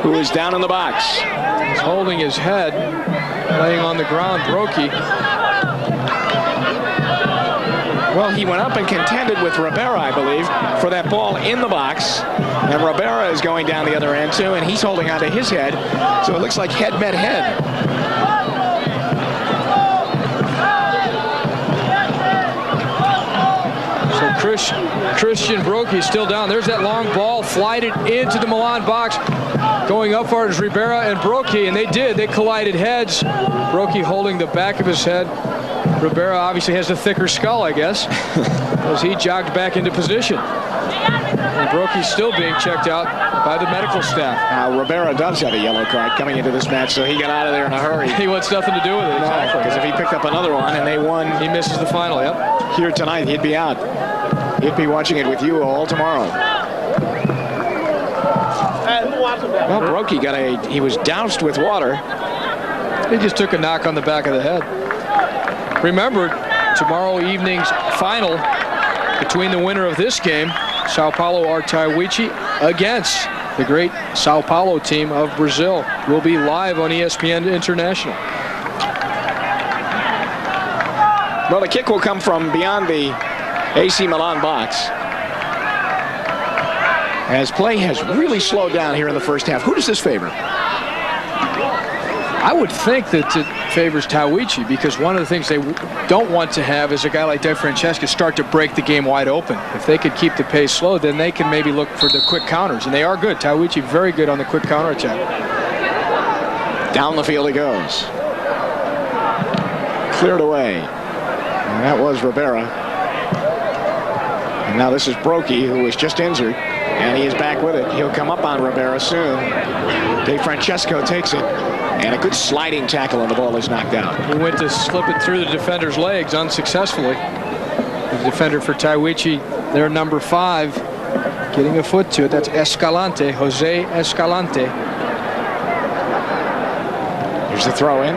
who is down in the box. He's holding his head, laying on the ground. Brocchi. Well, he went up and contended with Ribera, I believe, for that ball in the box. And Ribera is going down the other end, too, and he's holding onto his head. So it looks like head met head. Christian Brocchi still down. There's that long ball, flighted into the Milan box. Going up for it is Ribera and Brocchi, and they did. They collided heads. Brocchi holding the back of his head. Ribera obviously has a thicker skull, I guess, as he jogged back into position. And Brocchi's still being checked out by the medical staff. Now, Ribera does have a yellow card coming into this match, so he got out of there in a hurry. He wants nothing to do with it, exactly. Because if he picked up another one and they won, he misses the final, yep. Here tonight, he'd be out. He'd be watching it with you all tomorrow. Well, Brocchi he was doused with water. He just took a knock on the back of the head. Remember, tomorrow evening's final between the winner of this game, Sao Paulo or Tahuichi, against the great Sao Paulo team of Brazil, will be live on ESPN International. Well, the kick will come from beyond the AC Milan box, as play has really slowed down here in the first half. Who does this favor? I would think that it favors Tahuichi, because one of the things they don't want to have is a guy like De Francesca start to break the game wide open. If they could keep the pace slow, then they can maybe look for the quick counters, and they are good. Tahuichi very good on the quick counterattack. Down the field he goes. Cleared away. And that was Ribera. And now this is Brocchi, who was just injured, and he is back with it. He'll come up on Ribera soon. De Francesco takes it. And a good sliding tackle, and the ball is knocked out. He went to slip it through the defender's legs unsuccessfully. The defender for Tahuichi, their number 5, getting a foot to it. That's Escalante, Jose Escalante. Here's the throw in.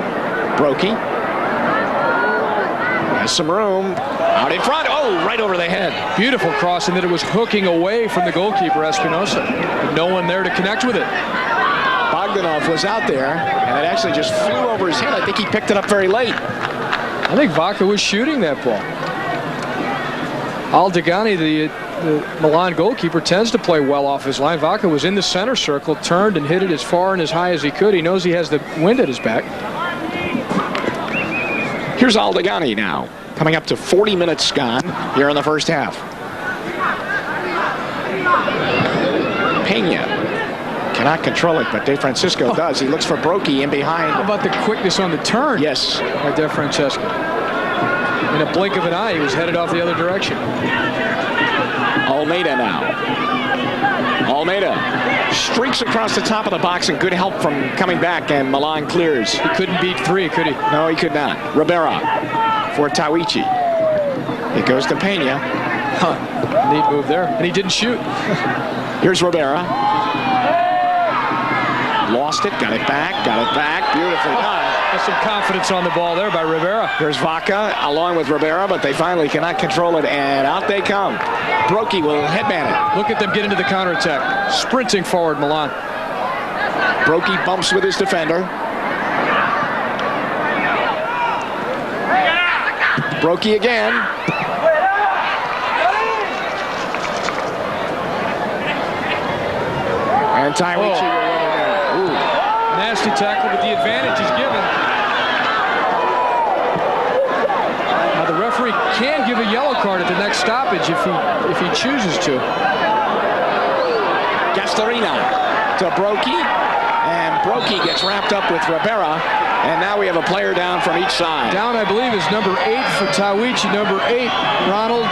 Brocchi. Has some room. Out in front. Oh, right over the head. Beautiful cross, and that it was hooking away from the goalkeeper, Espinosa. No one there to connect with it. Bogdanov was out there, and it actually just flew over his head. I think he picked it up very late. I think Vaca was shooting that ball. Aldegani, the Milan goalkeeper, tends to play well off his line. Vaca was in the center circle, turned and hit it as far and as high as he could. He knows he has the wind at his back. Here's Aldegani now, coming up to 40 minutes gone here in the first half. Pena cannot control it, but De Francesco does. He looks for Brocchi in behind. How about the quickness on the turn? Yes. By De Francesco. In a blink of an eye, he was headed off the other direction. Almeida now. Almeida streaks across the top of the box, and good help from coming back, and Milan clears. He couldn't beat 3, could he? No, he could not. Ribera for Tahuichi. It goes to Pena. Neat move there. And he didn't shoot. Here's Ribera. Lost it, got it back, beautifully done. There's some confidence on the ball there by Ribera. Here's Vaca along with Ribera, but they finally cannot control it, and out they come. Brocchi will headman it. Look at them get into the counterattack. Sprinting forward, Milan. Brocchi bumps with his defender. Brocchi again. And Tahuichi will run it down. Ooh. Nasty tackle, but the advantage is given. Now the referee can give a yellow card at the next stoppage if he chooses to. Gastarina to Brocchi, and Brocchi gets wrapped up with Ribera, and now we have a player down from each side. Down, I believe, is number 8 for Tahuichi, number 8, Ronald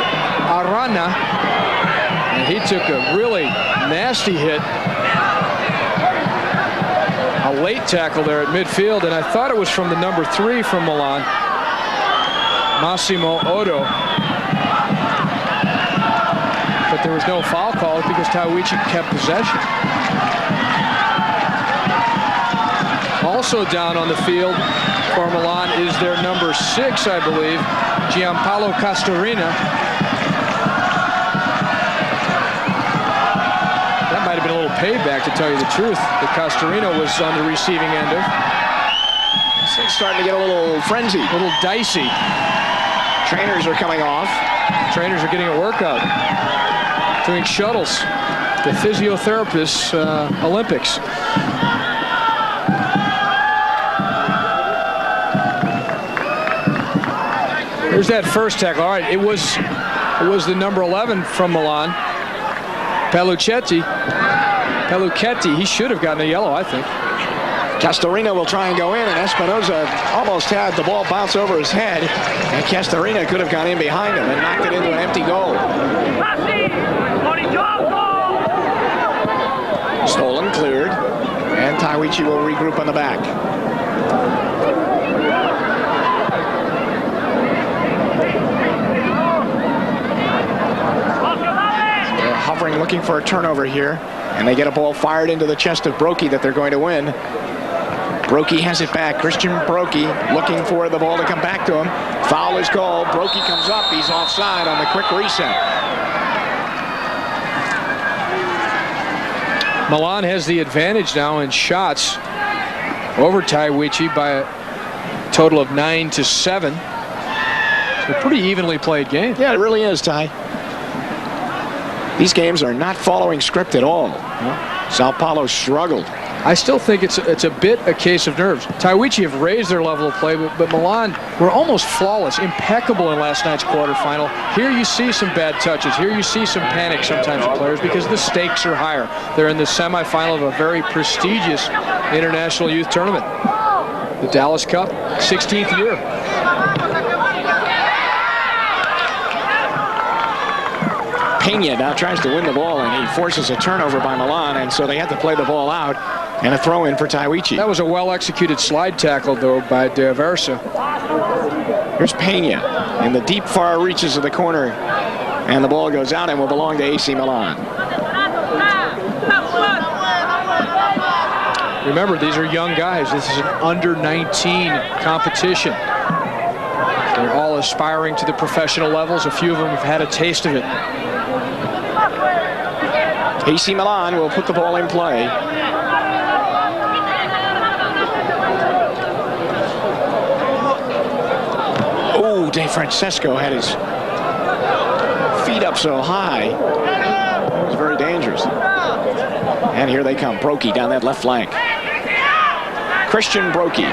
Arana, and he took a really nasty hit. A late tackle there at midfield, and I thought it was from the number 3 from Milan, Massimo Odo. But there was no foul called because Tahuichi kept possession. Also down on the field for Milan is their number 6, I believe, Gianpaolo Castorina. That might have been a little payback, to tell you the truth, that Castorina was on the receiving end of. This thing's starting to get a little frenzied. A little dicey. Trainers are coming off. Trainers are getting a workout, doing shuttles. The physiotherapists Olympics. There's that first tackle. All right, it was the number 11 from Milan, Peluchetti. He should have gotten a yellow, I think. Castorina will try and go in, and Espinoza almost had the ball bounce over his head, and Castorina could have gone in behind him and knocked it into an empty goal. Stolen, cleared, and Tahuichi will regroup on the back. They're hovering, looking for a turnover here, and they get a ball fired into the chest of Brocchi that they're going to win. Brocchi has it back. Christian Brocchi looking for the ball to come back to him. Foul is called. Brocchi comes up. He's offside on the quick reset. Milan has the advantage now in shots over Tahuichi by a total of 9-7. It's a pretty evenly played game. Yeah, it really is, Ty. These games are not following script at all. Sao Paulo struggled. I still think it's a bit a case of nerves. Tahuichi have raised their level of play, but Milan were almost flawless, impeccable in last night's quarterfinal. Here you see some bad touches. Here you see some panic sometimes in players because the stakes are higher. They're in the semifinal of a very prestigious international youth tournament, the Dallas Cup, 16th year. Pena now tries to win the ball, and he forces a turnover by Milan, and so they have to play the ball out, and a throw in for Tahuichi. That was a well-executed slide tackle, though, by De Versa. Here's Pena in the deep far reaches of the corner, and the ball goes out and will belong to AC Milan. Remember, these are young guys. This is an under-19 competition. They're all aspiring to the professional levels. A few of them have had a taste of it. AC Milan will put the ball in play. Oh, De Francesco had his feet up so high. It was very dangerous. And here they come. Brocchi down that left flank. Christian Brocchi.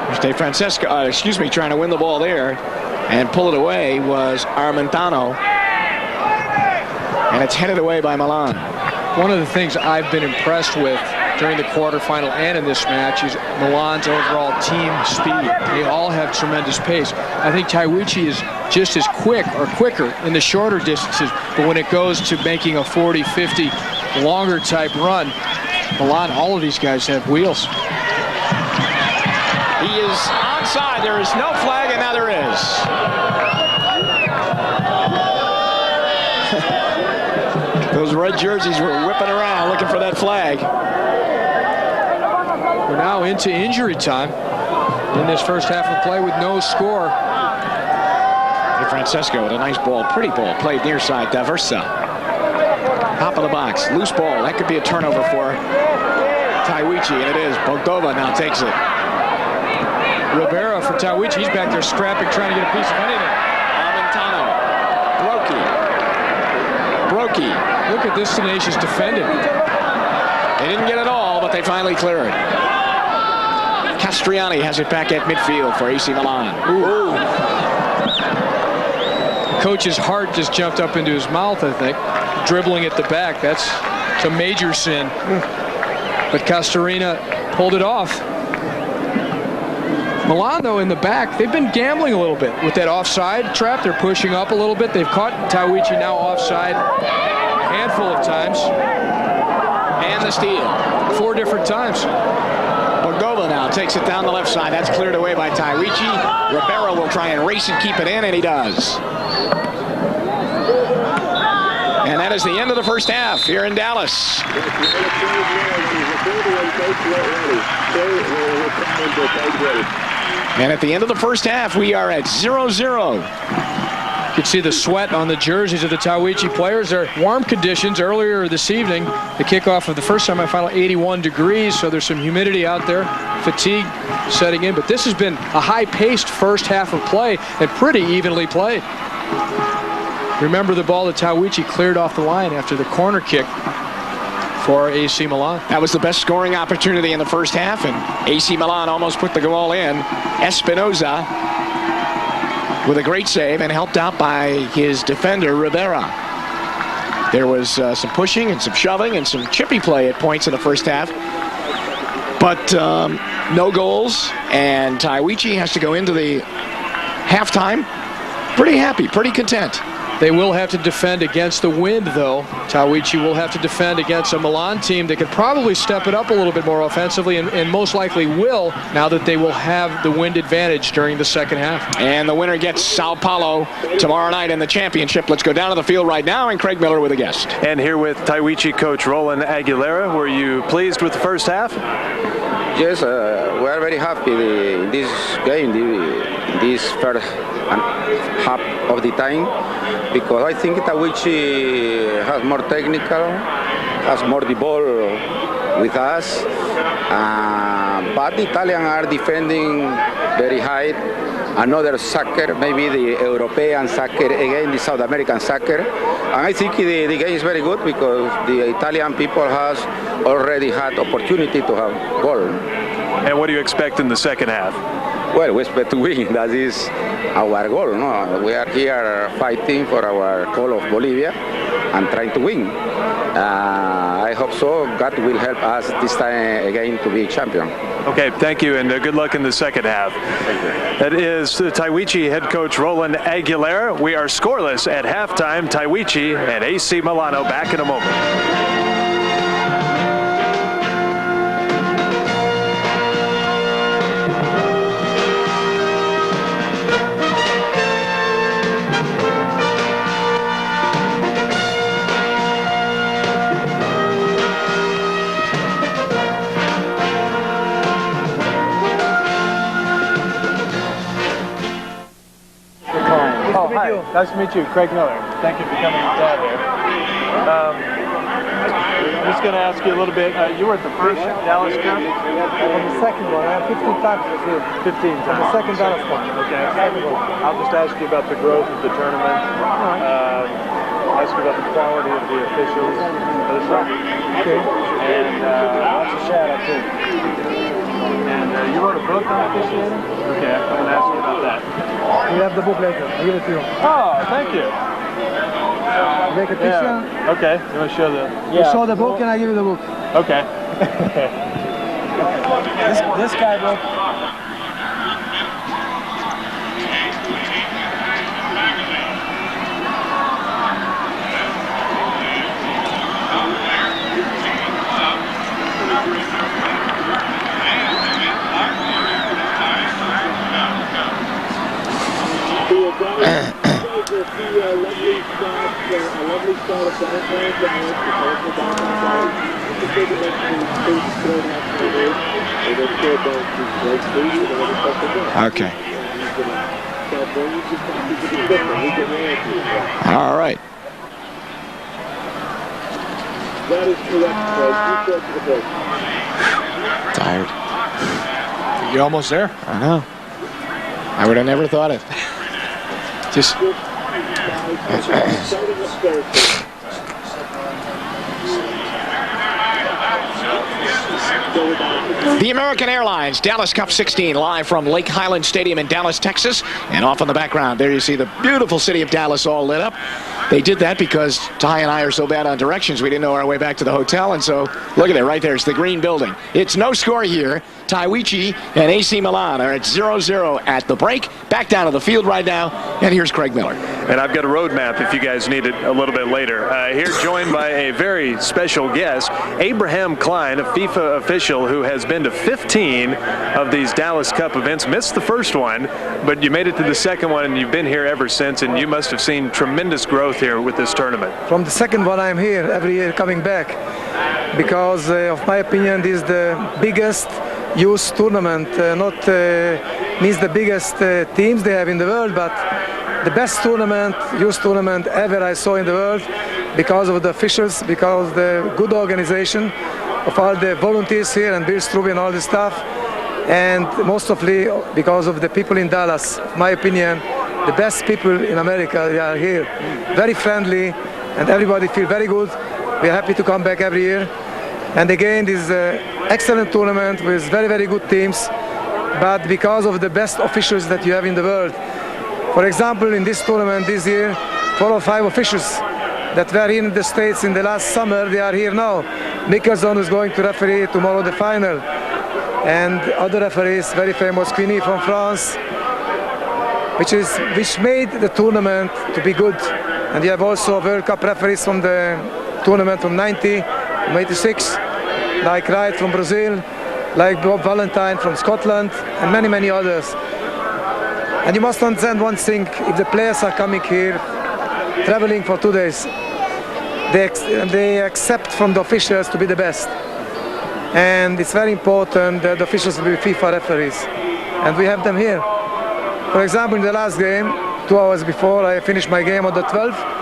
There's De Francesco, trying to win the ball there. And pull it away was Armentano. And it's headed away by Milan. One of the things I've been impressed with during the quarterfinal and in this match is Milan's overall team speed. They all have tremendous pace. I think Tahuichi is just as quick or quicker in the shorter distances, but when it goes to making a 40, 50 longer type run, Milan, all of these guys have wheels. He is onside. There is no flag, and now there is. Those red jerseys were whipping around looking for that flag. We're now into injury time in this first half of play with no score. De Francesco with a nice ball, pretty ball, played near side. D'Aversa. Top of the box, loose ball. That could be a turnover for Tahuichi, and it is. Bogdova now takes it. Rivera for Tahuichi. He's back there scrapping, trying to get a piece of anything. Armentano. Brocchi. Look at this tenacious defending. They didn't get it all, but they finally clear it. Castriani has it back at midfield for AC Milan. Ooh. The coach's heart just jumped up into his mouth, I think. Dribbling at the back, that's a major sin. But Castorina pulled it off. Milan, though, in the back, they've been gambling a little bit with that offside trap. They're pushing up a little bit. They've caught Tahuichi now offside. handful of times. And the steal. 4 different times. Bogova now takes it down the left side. That's cleared away by Tahuichi. Rivera will try and race and keep it in, and he does. And that is the end of the first half here in Dallas. And at the end of the first half, we are at 0-0. You can see the sweat on the jerseys of the Tahuichi players. They're warm conditions earlier this evening. The kickoff of the first semifinal, 81 degrees, so there's some humidity out there. Fatigue setting in, but this has been a high-paced first half of play and pretty evenly played. Remember the ball that Tahuichi cleared off the line after the corner kick for AC Milan. That was the best scoring opportunity in the first half, and AC Milan almost put the goal in. Espinoza with a great save and helped out by his defender, Rivera. There was some pushing and some shoving and some chippy play at points in the first half. But no goals, and Tahuichi has to go into the halftime pretty happy, pretty content. They will have to defend against the wind, though. Tahuichi will have to defend against a Milan team that could probably step it up a little bit more offensively, and most likely will, now that they will have the wind advantage during the second half. And the winner gets Sao Paulo tomorrow night in the championship. Let's go down to the field right now, and Craig Miller with a guest. And here with Tahuichi coach Roland Aguilera. Were you pleased with the first half? Yes, we are very happy in this game, this first half of the time, because I think Tahuichi has more technical, has more the ball with us, but the Italians are defending very high. Another soccer, maybe the European soccer again, the South American soccer, and I think the game is very good because the Italian people has already had opportunity to have goal. And what do you expect in the second half? Well, we expect to win. That is our goal. No? We are here fighting for our call of Bolivia and trying to win. I hope so. God will help us this time again to be champion. Okay, thank you, and good luck in the second half. That is Tahuichi head coach Roland Aguilera. We are scoreless at halftime. Tahuichi and AC Milano back in a moment. Hi, nice to meet you, Craig Miller. Thank you for coming down here. I'm just going to ask you a little bit. You were at the first Dallas Cup? On the second one, I have 15 times. 15 times. On the second Dallas one. Okay. I'll just ask you about the growth of the tournament. Ask you about the quality of the officials. Okay. And lots of shout-out too. And you wrote a book on officiating? Okay, I'm going to ask you about that. We have the book later. I'll give it to you. Oh, thank you. Make a picture. Yeah. Okay, you want to show the... You show the book and I give you the book. Okay. This guy wrote... Okay. All right. Tired. You're almost there. I know. I would have never thought it. Just... The American Airlines Dallas Cup 16 live from Lake Highland Stadium in Dallas, Texas. And off in the background, there you see the beautiful city of Dallas all lit up. They did that because Ty and I are so bad on directions, we didn't know our way back to the hotel, and so look at it right there. It's the green building. It's no score here. Tahuichi and AC Milan are at 0-0 at the break. Back down to the field right now, and here's Craig Miller. And I've got a road map if you guys need it a little bit later. Here joined by a very special guest, Abraham Klein, a FIFA official who has been to 15 of these Dallas Cup events. Missed the first one, but you made it to the second one, and you've been here ever since, and you must have seen tremendous growth here with this tournament. From the second one, I'm here every year coming back because, of my opinion, this is the biggest youth tournament. Means the biggest teams they have in the world, but the best tournament, youth tournament ever I saw in the world because of the officials, because of the good organization of all the volunteers here and Bill Struby and all this stuff, and mostly because of the people in Dallas. My opinion, the best people in America, they are here. Very friendly, and everybody feel very good. We are happy to come back every year. And again, this is an excellent tournament with very, very good teams, but because of the best officials that you have in the world. For example, in this tournament this year, 4 or 5 officials that were in the States in the last summer, they are here now. Mickelson is going to referee tomorrow the final. And other referees, very famous Queenie from France, which made the tournament to be good. And you have also World Cup referees from the tournament from 90, from 86, like Wright from Brazil, like Bob Valentine from Scotland, and many, many others. And you must understand one thing: if the players are coming here, traveling for 2 days, they accept from the officials to be the best. And it's very important that the officials will be FIFA referees. And we have them here. For example, in the last game, 2 hours before I finished my game on the 12th,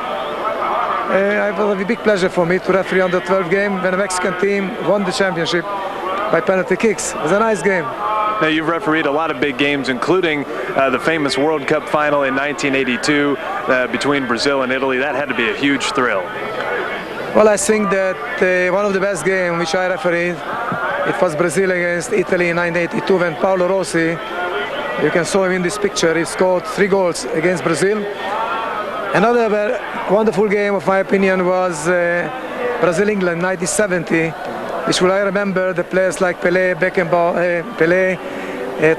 it was a big pleasure for me to referee on the 12th game when a Mexican team won the championship by penalty kicks. It was a nice game. Now, you've refereed a lot of big games, including the famous World Cup final in 1982 between Brazil and Italy. That had to be a huge thrill. Well, I think that one of the best games which I refereed, it was Brazil against Italy in 1982 when Paolo Rossi, you can see him in this picture, he scored 3 goals against Brazil. Another wonderful game, of my opinion, was Brazil-England 1970, which will I remember the players like Pelé, Beckenbauer, Pelé,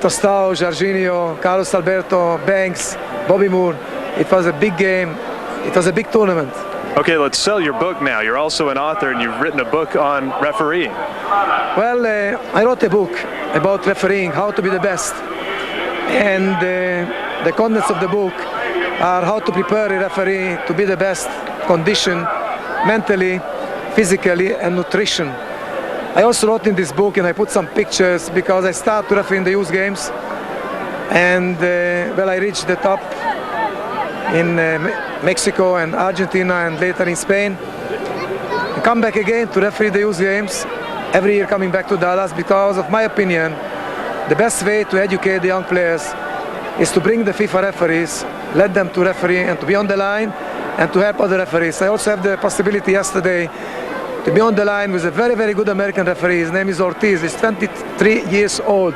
Tostão, Jorginho, Carlos Alberto, Banks, Bobby Moore. It was a big game. It was a big tournament. Okay, let's sell your book now. You're also an author, and you've written a book on refereeing. Well, I wrote a book about refereeing, how to be the best. And the contents of the book are how to prepare a referee to be the best condition, mentally, physically, and nutrition. I also wrote in this book, and I put some pictures because I started to referee in the youth games. And well, I reached the top in Mexico and Argentina and later in Spain. I come back again to referee the youth games, every year coming back to Dallas because, of my opinion, the best way to educate the young players is to bring the FIFA referees, let them to referee and to be on the line and to help other referees. I also have the possibility yesterday to be on the line with a very, very good American referee. His name is Ortiz. He's 23 years old.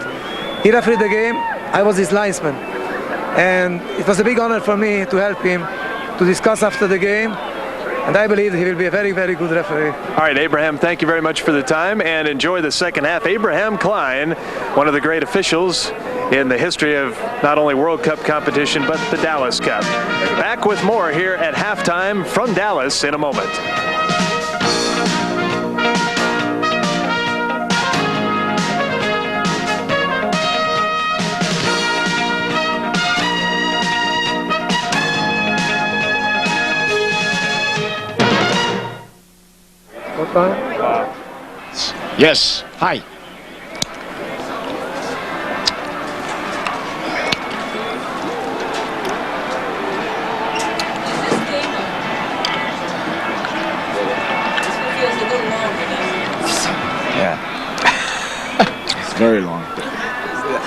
He refereed the game. I was his linesman. And it was a big honor for me to help him to discuss after the game. And I believe he will be a very, very good referee. All right, Abraham, thank you very much for the time, and enjoy the second half. Abraham Klein, one of the great officials in the history of not only World Cup competition, but the Dallas Cup. Back with more here at halftime from Dallas in a moment. What time? Yes. Hi. Yeah. It's very long.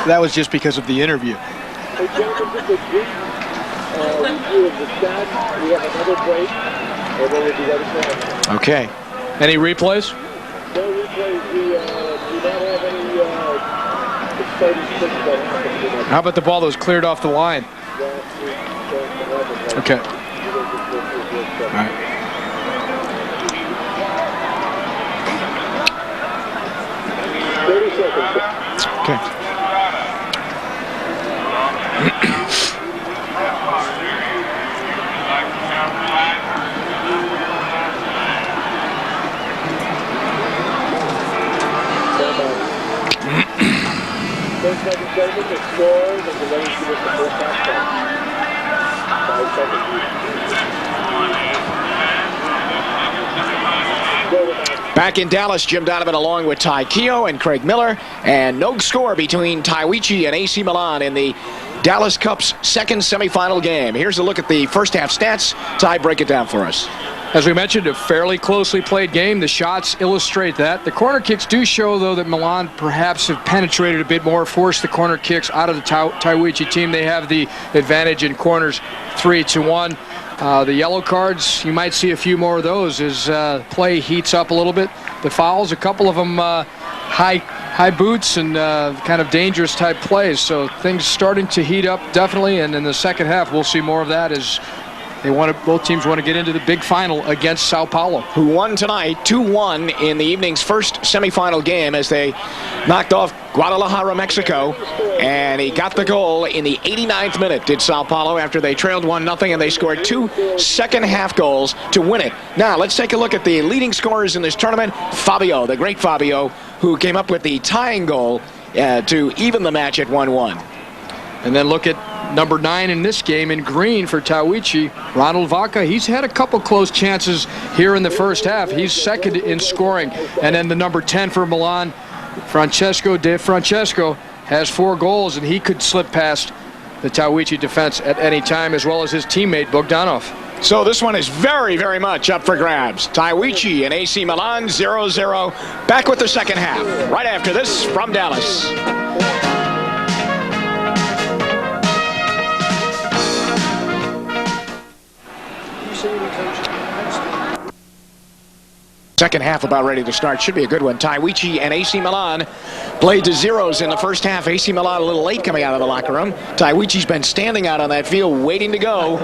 That was just because of the interview. Hey, Jonathan, just a brief review of the stats. We have another break, and then we'll be ready for it. Okay. Any replays? No replays. We do not have any exciting things that happened. How about the ball that was cleared off the line? Okay. Okay. Back in Dallas, Jim Donovan along with Ty Keogh and Craig Miller, and no score between Tahuichi and AC Milan in the Dallas Cup's second semifinal game. Here's a look at the first half stats. Ty, break it down for us. As we mentioned, a fairly closely played game. The shots illustrate that. The corner kicks do show, though, that Milan perhaps have penetrated a bit more, forced the corner kicks out of the Tahuichi team. They have the advantage in corners 3-1. The yellow cards, you might see a few more of those as play heats up a little bit. The fouls, a couple of them high boots and kind of dangerous type plays. So things starting to heat up definitely, and in the second half we'll see more of that as both teams want to get into the big final against Sao Paulo, who won tonight 2-1 in the evening's first semifinal game as they knocked off Guadalajara, Mexico, and he got the goal in the 89th minute, did Sao Paulo, after they trailed 1-0, and they scored 2 second-half goals to win it. Now, let's take a look at the leading scorers in this tournament. Fabio, the great Fabio, who came up with the tying goal to even the match at 1-1. And then look at number 9 in this game in green for Tahuichi, Ronald Vaca. He's had a couple close chances here in the first half. He's second in scoring. And then the number 10 for Milan, Francesco De Francesco, has 4 goals, and he could slip past the Tahuichi defense at any time, as well as his teammate Bogdanov. So this one is very, very much up for grabs. Tahuichi and AC Milan 0-0. Back with the second half. Right after this from Dallas. Second half about ready to start. Should be a good one. Tahuichi and AC Milan played to zeros in the first half. AC Milan a little late coming out of the locker room. Tahuichi's been standing out on that field waiting to go.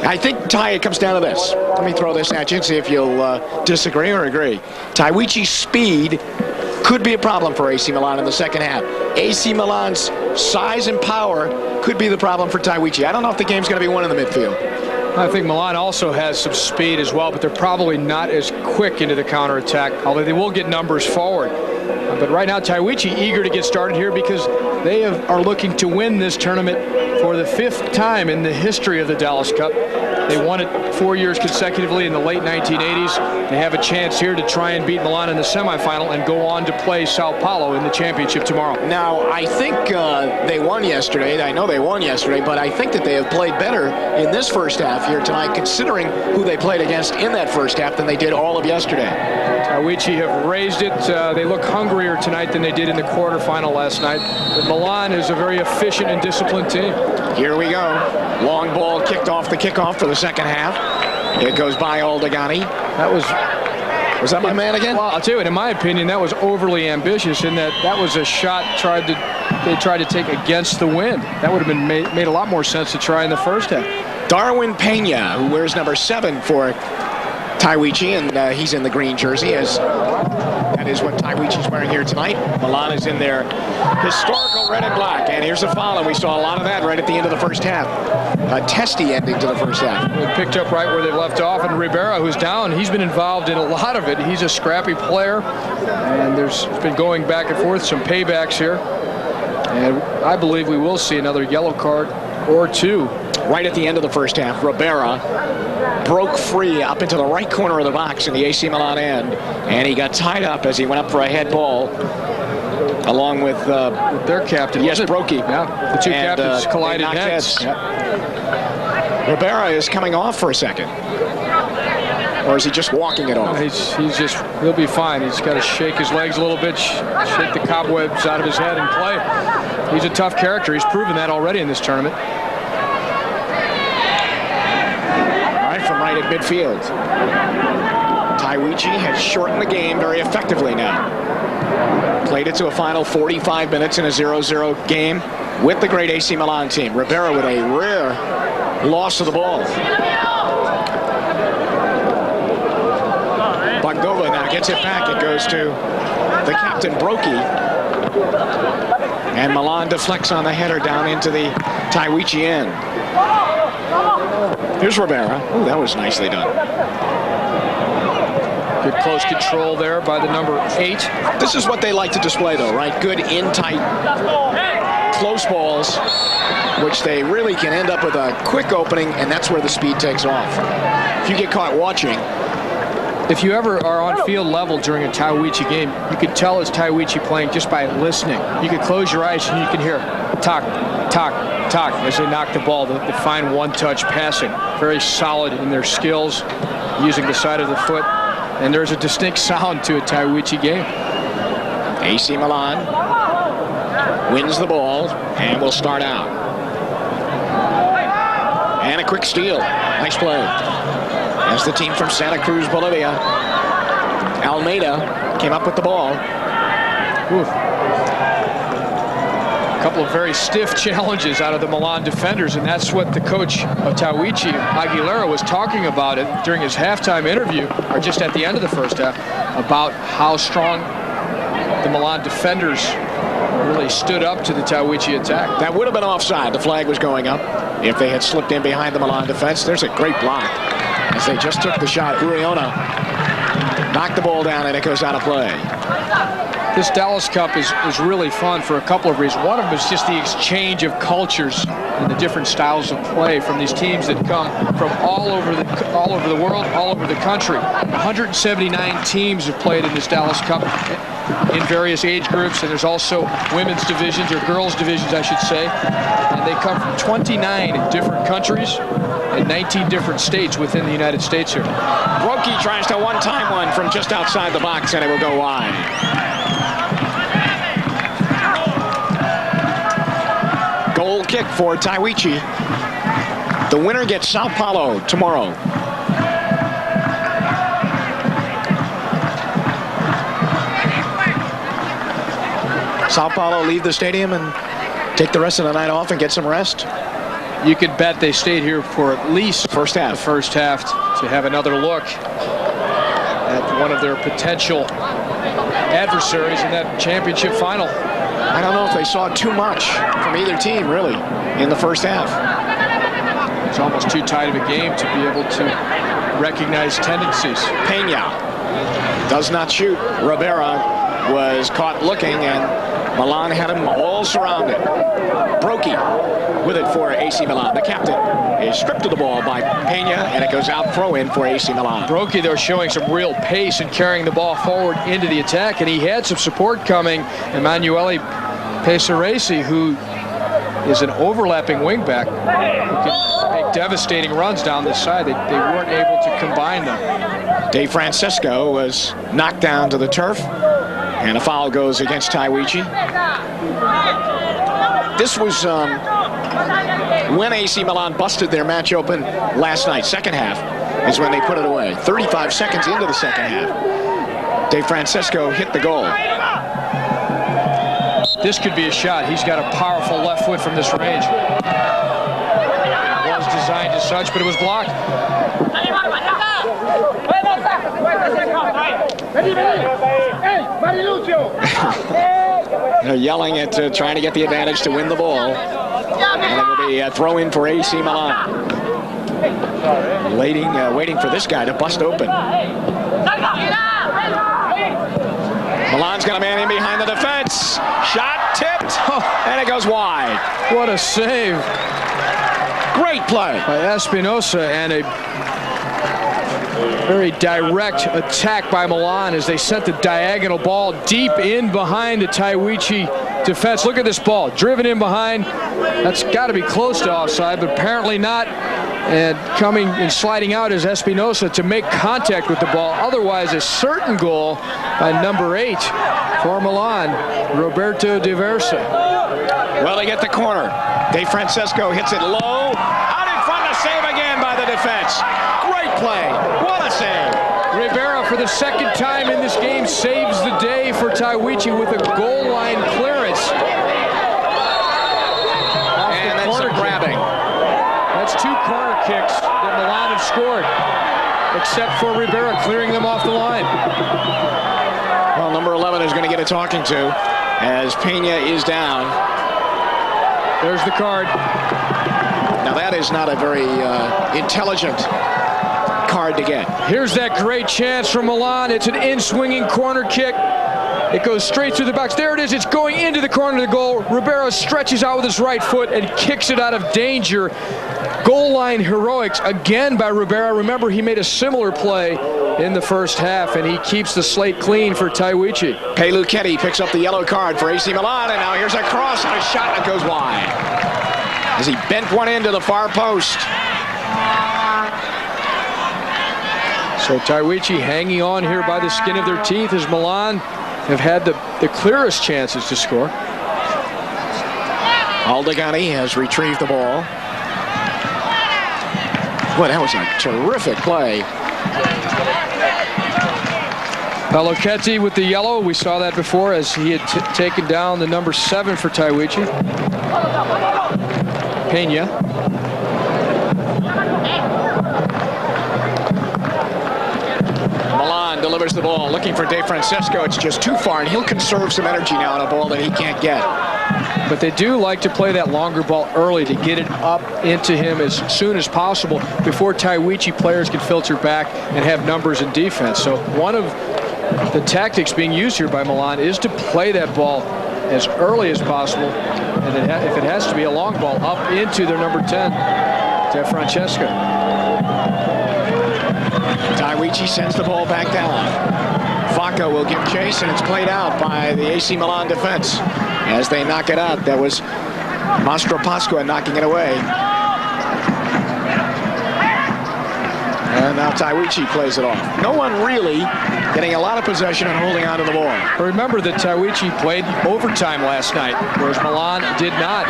I think, Ty, it comes down to this. Let me throw this at you and see if you'll disagree or agree. Tahuichi's speed could be a problem for AC Milan in the second half. AC Milan's size and power could be the problem for Tahuichi. I don't know if the game's going to be won in the midfield. I think Milan also has some speed as well, but they're probably not as quick into the counterattack, although they will get numbers forward. But right now, Tahuichi eager to get started here because they are looking to win this tournament for the 5th time in the history of the Dallas Cup. They won it 4 years consecutively in the late 1980s. They have a chance here to try and beat Milan in the semifinal and go on to play Sao Paulo in the championship tomorrow. Now, I think they won yesterday. I know they won yesterday, but I think that they have played better in this first half here tonight, considering who they played against in that first half than they did all of yesterday. Tahuichi have raised it. They look hungrier tonight than they did in the quarterfinal last night. But Milan is a very efficient and disciplined team. Here we go. Long ball kicked off the kickoff for the second half. It goes by Aldagani. Was that my man again? Well, I'll tell you what, in my opinion, that was overly ambitious in that was a shot they tried to take against the wind. That would have been made a lot more sense to try in the first half. Darwin Pena, who wears number 7 for Tahuichi, and he's in the green jersey, as that is what Tahuichi's wearing here tonight. Milan is in their historical red and black, and here's a foul, and we saw a lot of that right at the end of the first half. A testy ending to the first half. It picked up right where they left off, and Rivera, who's down, he's been involved in a lot of it. He's a scrappy player, and there's been going back and forth, some paybacks here, and I believe we will see another yellow card or 2. Right at the end of the first half, Rivera broke free up into the right corner of the box in the AC Milan end, and he got tied up as he went up for a head ball, along with their captain. Yes, Brokey. Yeah, the two captains collided heads. Yep. Rivera is coming off for a second, or is he just walking it off? He'll be fine. He's got to shake his legs a little bit, shake the cobwebs out of his head, and play. He's a tough character. He's proven that already in this tournament. From right at midfield. Tahuichi has shortened the game very effectively now. Played it to a final 45 minutes in a 0-0 game with the great AC Milan team. Rivera with a rare loss of the ball. gets it back. It goes to the captain, Brokey. And Milan deflects on the header down into the Tahuichi end. Here's Rivera. Oh, that was nicely done. Good close control there by the number 8. This is what they like to display, though, right? Good in-tight, close balls, which they really can end up with a quick opening, and that's where the speed takes off. If you get caught watching. If you ever are on field level during a Tahuichi game, you could tell it's Tahuichi playing just by listening. You could close your eyes and you can hear talk, talk, talk as they knock the ball, the fine one-touch passing. Very solid in their skills, using the side of the foot. And there's a distinct sound to a Tahuichi game. AC Milan wins the ball and will start out. And a quick steal. Nice play. As the team from Santa Cruz, Bolivia, Almeida, came up with the ball. Oof. A couple of very stiff challenges out of the Milan defenders, and that's what the coach of Tahuichi, Aguilera, was talking about it during his halftime interview, or just at the end of the first half, about how strong the Milan defenders really stood up to the Tahuichi attack. That would have been offside. The flag was going up if they had slipped in behind the Milan defense. There's a great block as they just took the shot. Uriona knocked the ball down and it goes out of play. This Dallas Cup is really fun for a couple of reasons. One of them is just the exchange of cultures and the different styles of play from these teams that come from all over the world, all over the country. 179 teams have played in this Dallas Cup in various age groups, and there's also women's divisions, or girls divisions, I should say. And they come from 29 different countries and 19 different states within the United States here. Brokey tries to one-time one from just outside the box, and it will go wide. Goal kick for Tahuichi. The winner gets Sao Paulo tomorrow. Sao Paulo leave the stadium and take the rest of the night off and get some rest? You could bet they stayed here for at least the first half to have another look at one of their potential adversaries in that championship final. I don't know if they saw too much from either team, really, in the first half. It's almost too tight of a game to be able to recognize tendencies. Peña does not shoot. Rivera was caught looking, and Milan had him all surrounded. Brokey with it for AC Milan. The captain is stripped of the ball by Peña, and it goes out throw-in for AC Milan. Brokey, though, showing some real pace and carrying the ball forward into the attack, and he had some support coming. Emanuele Pesaresi, who is an overlapping wingback, who can make devastating runs down this side. They weren't able to combine them. De Francesco was knocked down to the turf, and a foul goes against Tahuichi. This was when AC Milan busted their match open last night. Second half is when they put it away. 35 seconds into the second half, De Francesco hit the goal. This could be a shot. He's got a powerful left foot from this range. It was designed as such, but it was blocked. They're yelling at trying to get the advantage to win the ball. And it will be a throw-in for AC Milan. Waiting for this guy to bust open. Milan's got a man in behind the defense. Shot tipped, and it goes wide. What a save. Great play by Espinosa, and a very direct attack by Milan as they sent the diagonal ball deep in behind the Tahuichi defense. Look at this ball, driven in behind. That's got to be close to offside, but apparently not. And coming and sliding out is Espinosa to make contact with the ball. Otherwise, a certain goal by number 8 for Milan, Roberto Di Versa. Well, they get the corner. De Francesco hits it low. Out in front, a save again by the defense. Great play. What a save. Rivera, for the second time in this game, saves the day for Tahuichi with a goal line clearance. And then some grabbing. That's 2 corner kicks that Milan have scored. except for Rivera clearing them off the line. Well, number 11 is going to get a talking to as Pena is down. There's the card. Now that is not a very intelligent card to get. Here's that great chance from Milan. It's an in-swinging corner kick. It goes straight through the box. There it is. It's going into the corner of the goal. Ribeiro stretches out with his right foot and kicks it out of danger. Goal line heroics again by Ribeiro. Remember, he made a similar play in the first half, and he keeps the slate clean for Tahuichi. Peluchetti picks up the yellow card for AC Milan, and now here's a cross and a shot that goes wide as he bent one into the far post. So Tahuichi hanging on here by the skin of their teeth as Milan have had the clearest chances to score. Aldegani has retrieved the ball. Boy, that was a terrific play. Peluchetti with the yellow. We saw that before as he had taken down the number 7 for Tahuichi. Pena. Milan delivers the ball, looking for De Francesco. It's just too far, and he'll conserve some energy now on a ball that he can't get. But they do like to play that longer ball early to get it up into him as soon as possible before Tahuichi players can filter back and have numbers in defense. So one of the tactics being used here by Milan is to play that ball as early as possible, and if it has to be a long ball, up into their number 10, De Francesco. Tahuichi sends the ball back down. Vaca will give chase, and it's played out by the AC Milan defense. As they knock it out, that was Mastro Pasqua knocking it away. And now Tahuichi plays it off. No one really getting a lot of possession and holding on to the ball. But remember that Tahuichi played overtime last night, whereas Milan did not.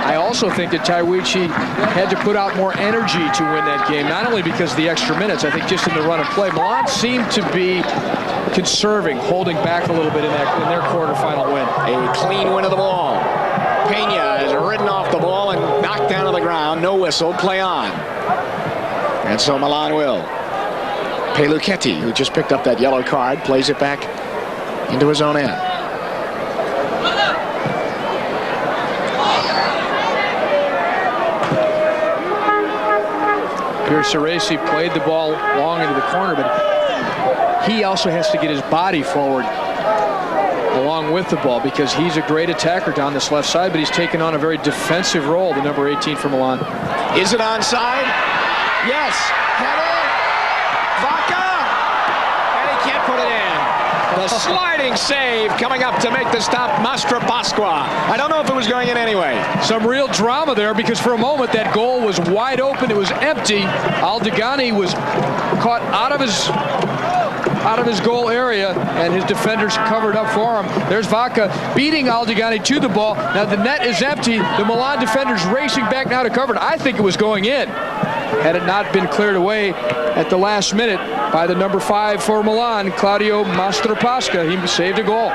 I also think that Tahuichi had to put out more energy to win that game, not only because of the extra minutes, I think just in the run of play. Milan seemed to be conserving, holding back a little bit in their quarterfinal win. A clean win of the ball. Pena has ridden off the ball and knocked down to the ground. No whistle, play on. And so Milan will. Peluchetti, who just picked up that yellow card, plays it back into his own end. Ceresi played the ball long into the corner, but he also has to get his body forward along with the ball because he's a great attacker down this left side, but he's taken on a very defensive role, the number 18 for Milan. Is it onside? Yes. Header. Vaca. And he can't put it in. The sliding save coming up to make the stop, Mastro Pasqua. I don't know if it was going in anyway. Some real drama there because for a moment that goal was wide open. It was empty. Aldegani was caught out of his goal area, and his defenders covered up for him. There's Vaca beating Aldegani to the ball. Now the net is empty. The Milan defenders racing back now to cover it. I think it was going in had it not been cleared away at the last minute by the number 5 for Milan, Claudio Mastrapasca. He saved a goal.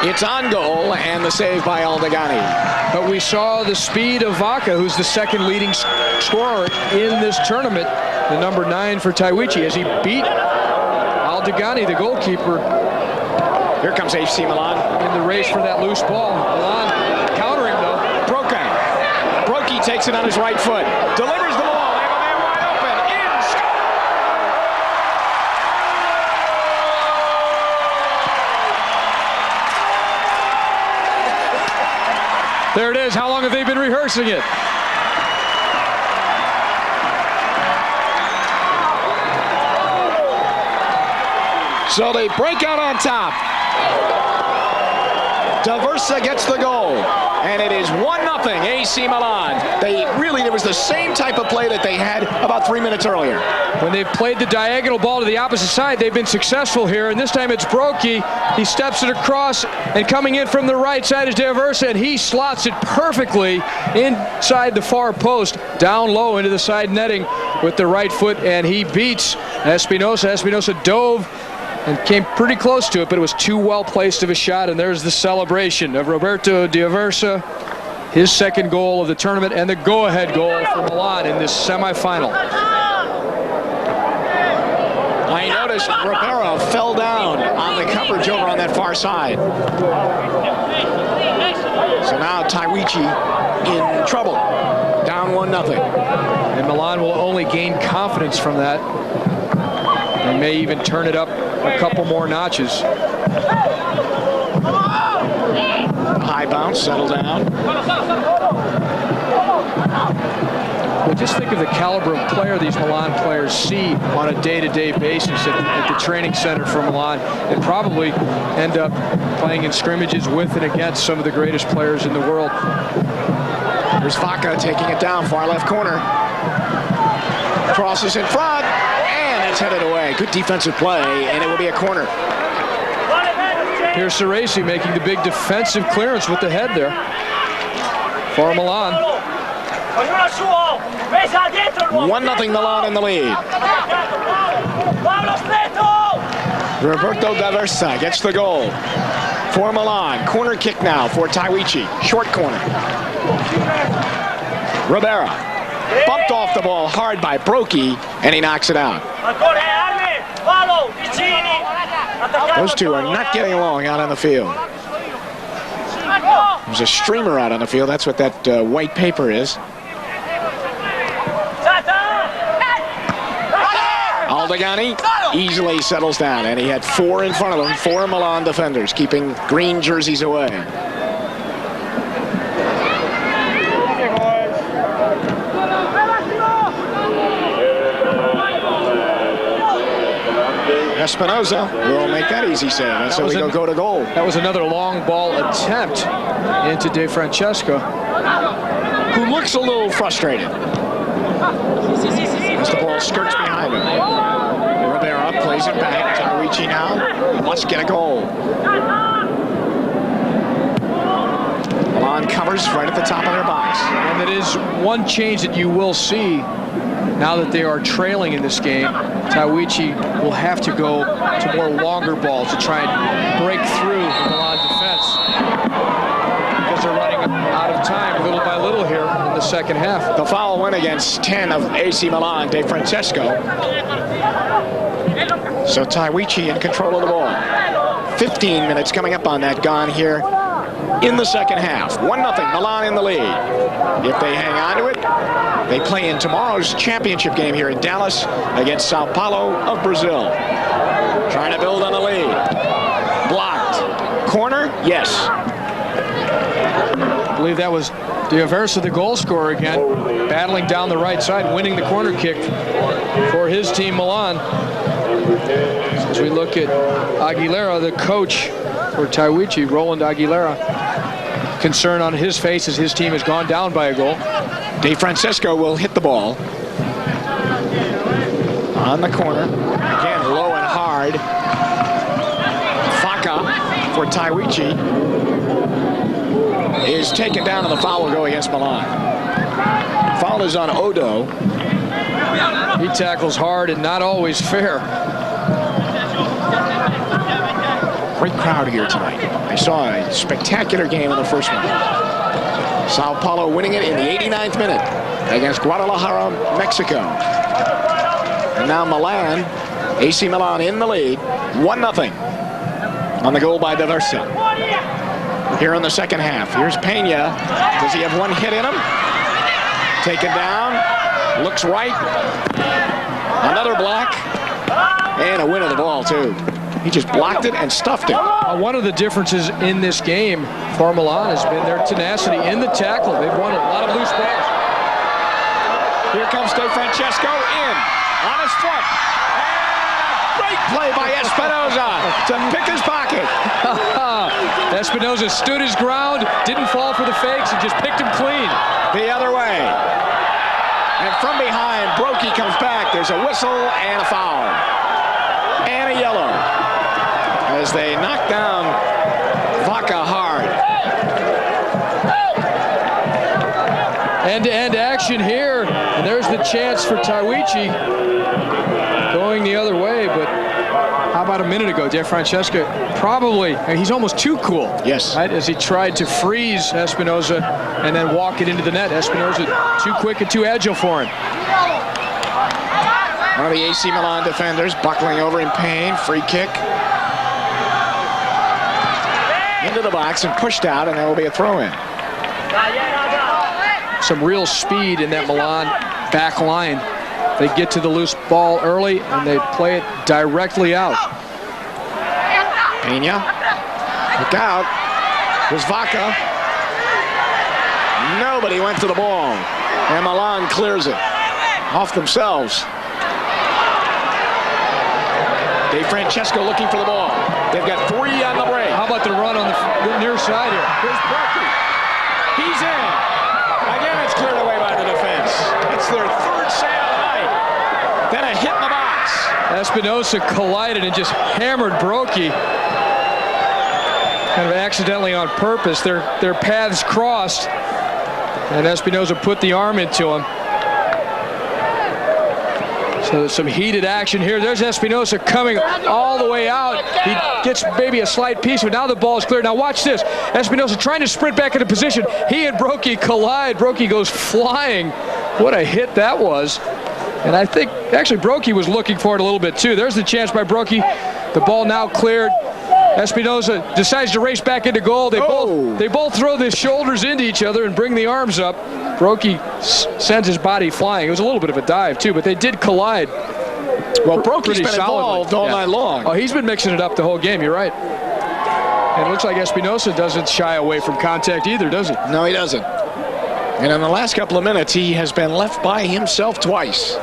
It's on goal, and the save by Aldegani. But we saw the speed of Vaca, who's the second leading scorer in this tournament, the number 9 for Tahuichi, as he beat Aldegani, the goalkeeper. Here comes AC Milan in the race for that loose ball. Milan countering, though. Brocchi takes it on his right foot. Delivers the ball. They have a man wide open. In. Score! There it is. How long have they been rehearsing it? So they break out on top. D'Aversa gets the goal, and it is 1-0 AC Milan. It was the same type of play that they had about 3 minutes earlier. When they've played the diagonal ball to the opposite side, they've been successful here, and this time it's Brocchi. He steps it across, and coming in from the right side is D'Aversa, and he slots it perfectly inside the far post, down low into the side netting with the right foot, and he beats Espinosa. Espinosa dove and came pretty close to it, but it was too well placed of a shot, and there's the celebration of Roberto D'Aversa his second goal of the tournament and the go-ahead goal for Milan in this semifinal. I noticed Rivera fell down on the coverage over on that far side. So now Tahuichi in trouble. Down 1-0. And Milan will only gain confidence from that. They may even turn it up a couple more notches. High bounce, settle down. Well, just think of the caliber of player these Milan players see on a day-to-day basis at the training center for Milan, and probably end up playing in scrimmages with and against some of the greatest players in the world. Here's Vaca taking it down, far left corner. Crosses in front, and it's headed away. Good defensive play, and it will be a corner. Here's Ceresi making the big defensive clearance with the head there for Milan. 1-0 Milan in the lead. Roberto D'Aversa gets the goal for Milan. Corner kick now for Tahuichi. Short corner. Rivera bumped off the ball hard by Brocchi, and he knocks it out. Those two are not getting along out on the field. There's a streamer out on the field. That's what that white paper is. Aldegani easily settles down, and he had 4 in front of him, 4 Milan defenders, keeping green jerseys away. Espinoza will make that easy save. That's how we go to goal. That was another long ball attempt into De Francesco, who looks a little frustrated as the ball skirts behind him. Rivera plays it back. Tahuichi now must get a goal. Milan covers right at the top of their box. And that is one change that you will see now that they are trailing in this game. Tahuichi will have to go to more longer balls to try and break through the Milan defense, because they're running out of time little by little here in the second half. The foul went against 10 of AC Milan, De Francesco. So Tahuichi in control of the ball. 15 minutes coming up on that gone here in the second half. 1-0 Milan in the lead. If they hang on to it, they play in tomorrow's championship game here in Dallas against Sao Paulo of Brazil. Trying to build on the lead. Blocked. Corner? Yes. I believe that was D'Aversa, the goal scorer again, battling down the right side, winning the corner kick for his team, Milan. As we look at Aguilera, the coach for Tahuichi, Roland Aguilera, concern on his face as his team has gone down by a goal. De Francesco will hit the ball on the corner. Again, low and hard. Vaca for Tahuichi is taken down, and the foul will go against Milan. Foul is on Odo. He tackles hard and not always fair. Great crowd here tonight. I saw a spectacular game in the first one. Sao Paulo winning it in the 89th minute against Guadalajara, Mexico. And now Milan, AC Milan in the lead, 1-0 on the goal by D'Aversa. Here in the second half. Here's Pena. Does he have one hit in him? Taken down. Looks right. Another block. And a win of the ball, too. He just blocked it and stuffed it. One of the differences in this game for Milan has been their tenacity in the tackle. They've won a lot of loose balls. Here comes De Francesco in on his foot. And a great play by Espinoza to pick his pocket. Espinoza stood his ground, didn't fall for the fakes, and just picked him clean. The other way. And from behind, Brocchi comes back. There's a whistle and a foul. And a yellow. As they knock down Vaca hard. End-to-end action here. And there's the chance for Tahuichi going the other way, but how about a minute ago, DeFrancesco probably, he's almost too cool. Yes. Right, as he tried to freeze Espinosa and then walk it into the net. Espinosa too quick and too agile for him. One of the AC Milan defenders buckling over in pain. Free kick. Into the box and pushed out, and there will be a throw-in. Some real speed in that Milan back line. They get to the loose ball early, and they play it directly out. Pena. Look out. There's Vaca. Nobody went to the ball. And Milan clears it. Off themselves. DeFrancesco looking for the ball. They've got 3 on the break. How about the run on the near side here? Here's Brookie. He's in. Again, it's cleared away by the defense. It's their 3rd save of the night. Then a hit in the box. Espinosa collided and just hammered Brocchi. Kind of accidentally on purpose. Their paths crossed, and Espinosa put the arm into him. So some heated action here. There's Espinosa coming all the way out. He gets maybe a slight piece, but now the ball is clear. Now watch this. Espinosa trying to sprint back into position. He and Brocchi collide. Brocchi goes flying. What a hit that was. And I think actually Brocchi was looking for it a little bit too. There's the chance by Brocchi. The ball now cleared. Espinosa decides to race back into goal. They both throw their shoulders into each other and bring the arms up. Brocchi sends his body flying. It was a little bit of a dive too, but they did collide. Well, Brocchi's been involved all night long. Oh, he's been mixing it up the whole game. You're right. And it looks like Espinosa doesn't shy away from contact either, does he? No, he doesn't. And in the last couple of minutes, he has been left by himself twice.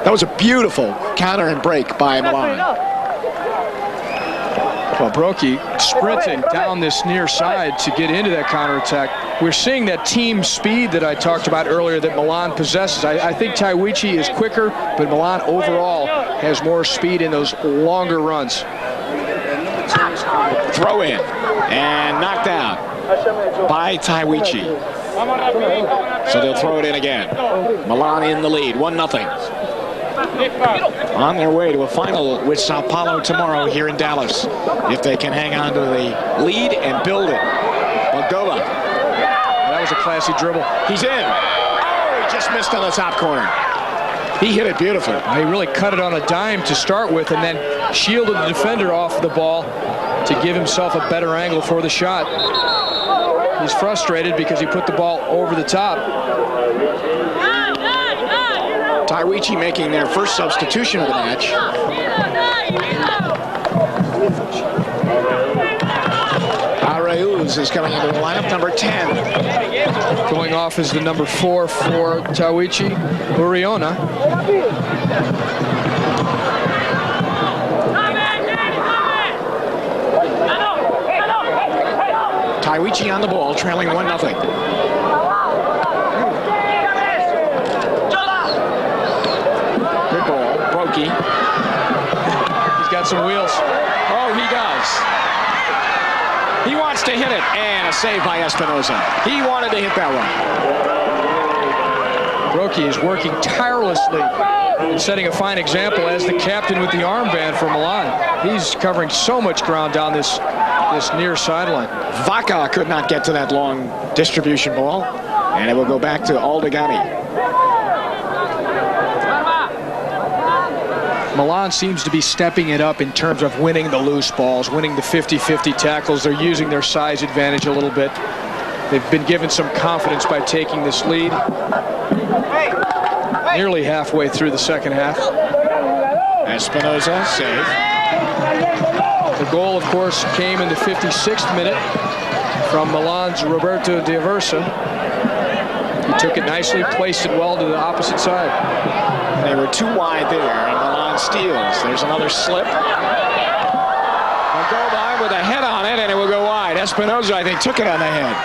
That was a beautiful counter and break by Milan. Well, Brocchi sprinting down this near side to get into that counterattack. We're seeing that team speed that I talked about earlier that Milan possesses. I think Tahuichi is quicker, but Milan overall has more speed in those longer runs. Throw in and knocked out by Tahuichi. So they'll throw it in again. Milan in the lead, 1-0. On their way to a final with Sao Paulo tomorrow here in Dallas. If they can hang on to the lead and build it. Moldova. That was a classy dribble. He's in. Oh, he just missed on the top corner. He hit it beautifully. He really cut it on a dime to start with and then shielded the defender off the ball to give himself a better angle for the shot. He's frustrated because he put the ball over the top. Tahuichi making their first substitution of the match. Arauz is coming into the lineup, number 10. Going off as the number 4 for Tahuichi, Uriona. Tahuichi on the ball, trailing 1-0. He's got some wheels. Oh, he does. He wants to hit it, and a save by Espinosa. He wanted to hit that one. Brocchi is working tirelessly and setting a fine example as the captain with the armband for Milan. He's covering so much ground down this near sideline. Vaca could not get to that long distribution ball, and it will go back to Aldegani. Milan seems to be stepping it up in terms of winning the loose balls, winning the 50-50 tackles. They're using their size advantage a little bit. They've been given some confidence by taking this lead. Nearly halfway through the second half. Espinosa, save. The goal, of course, came in the 56th minute from Milan's Roberto D'Aversa. He took it nicely, placed it well to the opposite side. They were too wide there, and Milan steals. There's another slip. A goal by with a head on it, and it will go wide. Espinosa, I think, took it on the head.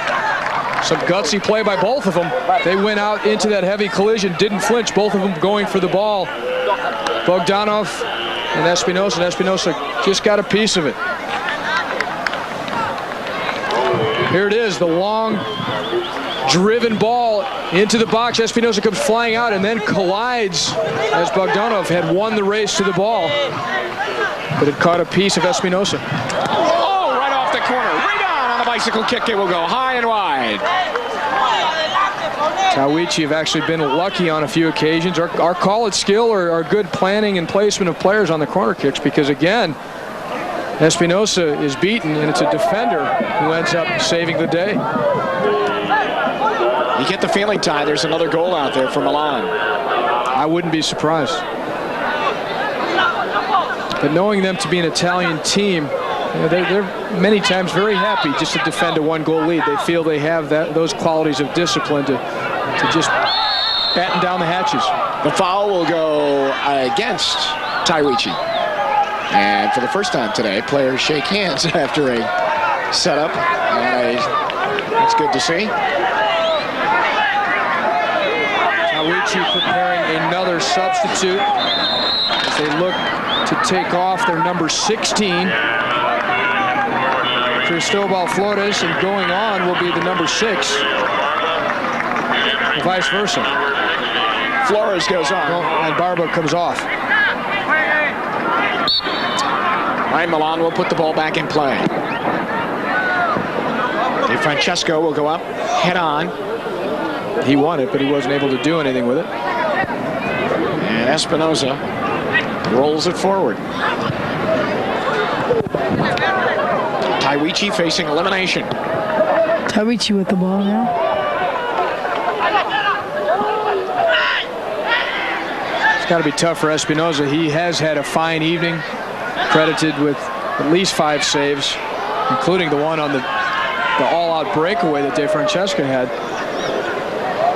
Some gutsy play by both of them. They went out into that heavy collision, didn't flinch, both of them going for the ball. Bogdanov and Espinosa just got a piece of it. Here it is, the long driven ball into the box. Espinosa comes flying out and then collides as Bogdanov had won the race to the ball. But it caught a piece of Espinosa. Oh, right off the corner. Rebound on the bicycle kick. It will go high and wide. Tahuichi have actually been lucky on a few occasions. Our call it skill or good planning and placement of players on the corner kicks, because again, Espinosa is beaten and it's a defender who ends up saving the day. You get the feeling, Ty, there's another goal out there for Milan. I wouldn't be surprised. But knowing them to be an Italian team, they're many times very happy just to defend a 1-goal lead. They feel they have those qualities of discipline to just batten down the hatches. The foul will go against Tahuichi. And for the first time today, players shake hands after a setup. That's good to see. Tahuichi preparing another substitute as they look to take off their number 16. Cristobal Flores, and going on will be the number 6. Vice versa. Flores goes on. And Barba comes off. Ryan Milan will put the ball back in play. De Francesco will go up, head on. He won it, but he wasn't able to do anything with it. And Espinosa rolls it forward. Tahuichi facing elimination. Tahuichi with the ball now. It's got to be tough for Espinosa. He has had a fine evening, credited with at least 5 saves, including the one on the all-out breakaway that De Francesco had.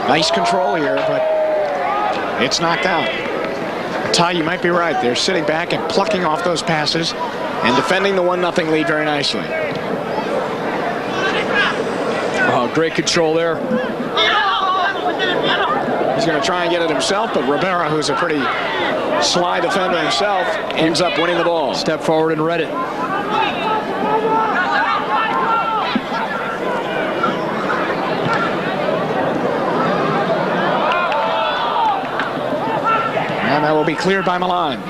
Nice control here, but it's knocked out. Ty, you might be right. They're sitting back and plucking off those passes and defending the 1-0 lead very nicely. Oh, great control there. He's going to try and get it himself, but Rivera, who's a pretty sly defender himself, ends up winning the ball. Step forward and read it. And that will be cleared by Milan.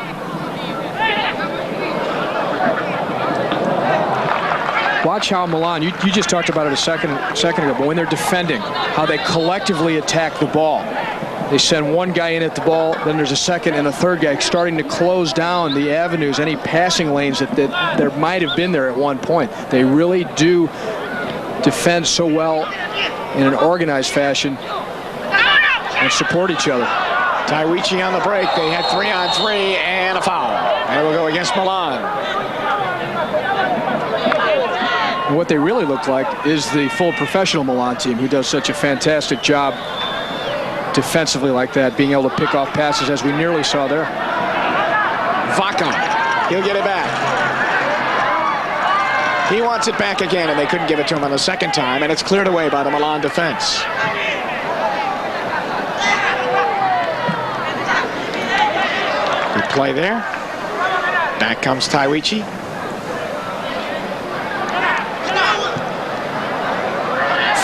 Watch how Milan, you just talked about it a second ago, but when they're defending, how they collectively attack the ball. They send one guy in at the ball, then there's a second and a third guy starting to close down the avenues, any passing lanes that there might have been there at one point. They really do defend so well in an organized fashion and support each other. Tahuichi on the break. They had 3-on-3 and a foul. And it will go against Milan. And what they really look like is the full professional Milan team, who does such a fantastic job defensively like that, being able to pick off passes as we nearly saw there. Vaca, he'll get it back. He wants it back again, and they couldn't give it to him on the second time, and it's cleared away by the Milan defense. Good play there. Back comes Tahuichi.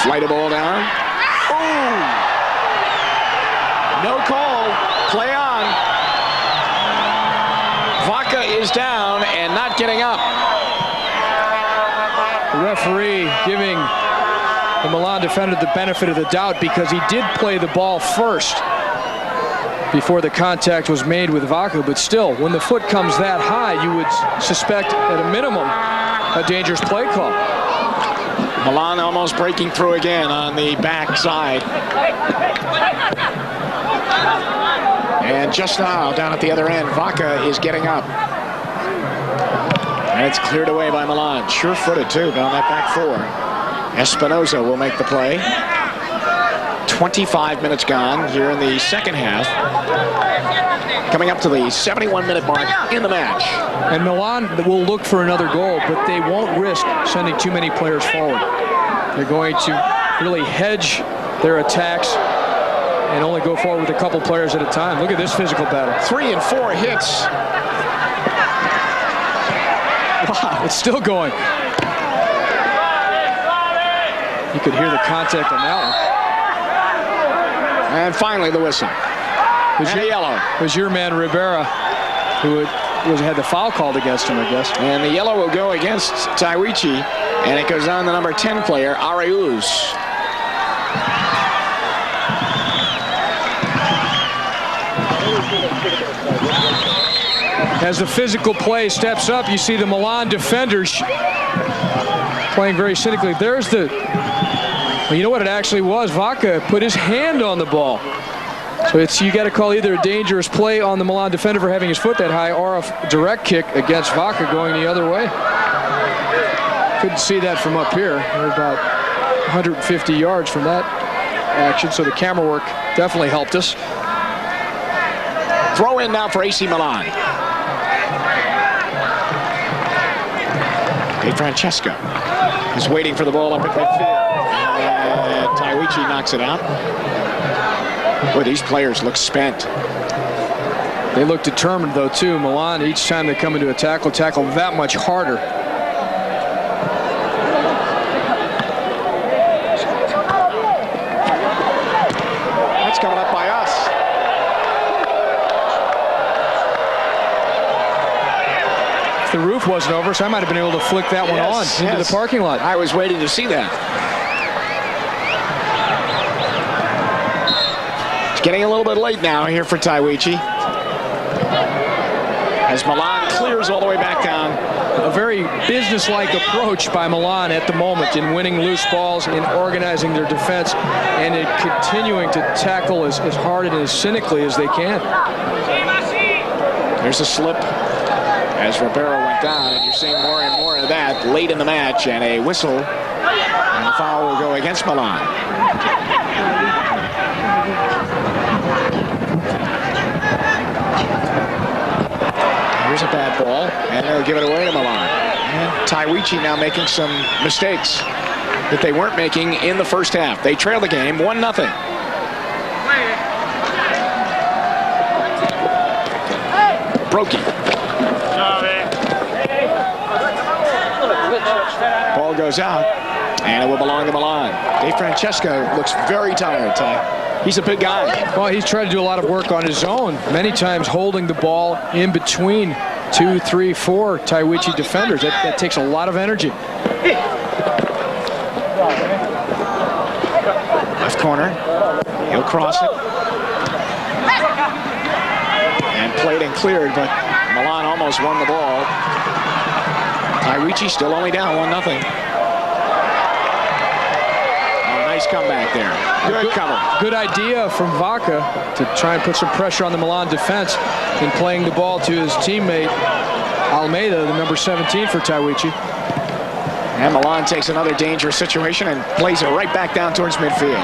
Flight a ball down. Oh! No call. Play on. Vaca is down and not getting up. The referee giving the Milan defender the benefit of the doubt because he did play the ball first before the contact was made with Vaca, but still, when the foot comes that high, you would suspect at a minimum a dangerous play call. Milan almost breaking through again on the back side. And just now, down at the other end, Vaca is getting up. And it's cleared away by Milan. Sure-footed, too, down that back 4. Espinosa will make the play. 25 minutes gone here in the second half. Coming up to the 71-minute mark in the match. And Milan will look for another goal, but they won't risk sending too many players forward. They're going to really hedge their attacks and only go forward with a couple players at a time. Look at this physical battle. 3 and 4 hits. Wow, it's still going. You could hear the contact on that one. And finally the whistle. And a yellow. It was your man Rivera who had the foul called against him, I guess. And the yellow will go against Tahuichi, and it goes on the number 10 player, Arauz. As the physical play steps up, you see the Milan defenders playing very cynically. There's the, well, you know what it actually was? Vaca put his hand on the ball. So you got to call either a dangerous play on the Milan defender for having his foot that high or a direct kick against Vaca going the other way. Couldn't see that from up here. We're about 150 yards from that action, so the camera work definitely helped us. Throw in now for AC Milan. Hey, Francesco is waiting for the ball up at midfield. And Tahuichi knocks it out. Boy, these players look spent. They look determined, though, too. Milan, each time they come into a tackle that much harder. That's coming up by us. If the roof wasn't over, so I might have been able to flick that one on into the parking lot. I was waiting to see that. Getting a little bit late now here for Tahuichi. As Milan clears all the way back down. A very business-like approach by Milan at the moment in winning loose balls, in organizing their defense, and in continuing to tackle as hard and as cynically as they can. There's a slip as Ribeiro went down, and you're seeing more and more of that late in the match, and a whistle, and the foul will go against Milan. Here's a bad ball, and they'll give it away to Milan. And Tahuichi now making some mistakes that they weren't making in the first half. They trail the game 1-0. Brokey. Ball goes out, and it will belong to Milan. Dave Francesco looks very tired, Ty. He's a big guy. Well, he's tried to do a lot of work on his own, many times holding the ball in between 2, 3, 4 Tahuichi defenders. That takes a lot of energy. Left corner. He'll cross it. And played and cleared, but Milan almost won the ball. Tahuichi still only down 1-0. Nice comeback there. Good cover. Good idea from Vaca to try and put some pressure on the Milan defense in playing the ball to his teammate Almeida, the number 17 for Tahuichi. And Milan takes another dangerous situation and plays it right back down towards midfield.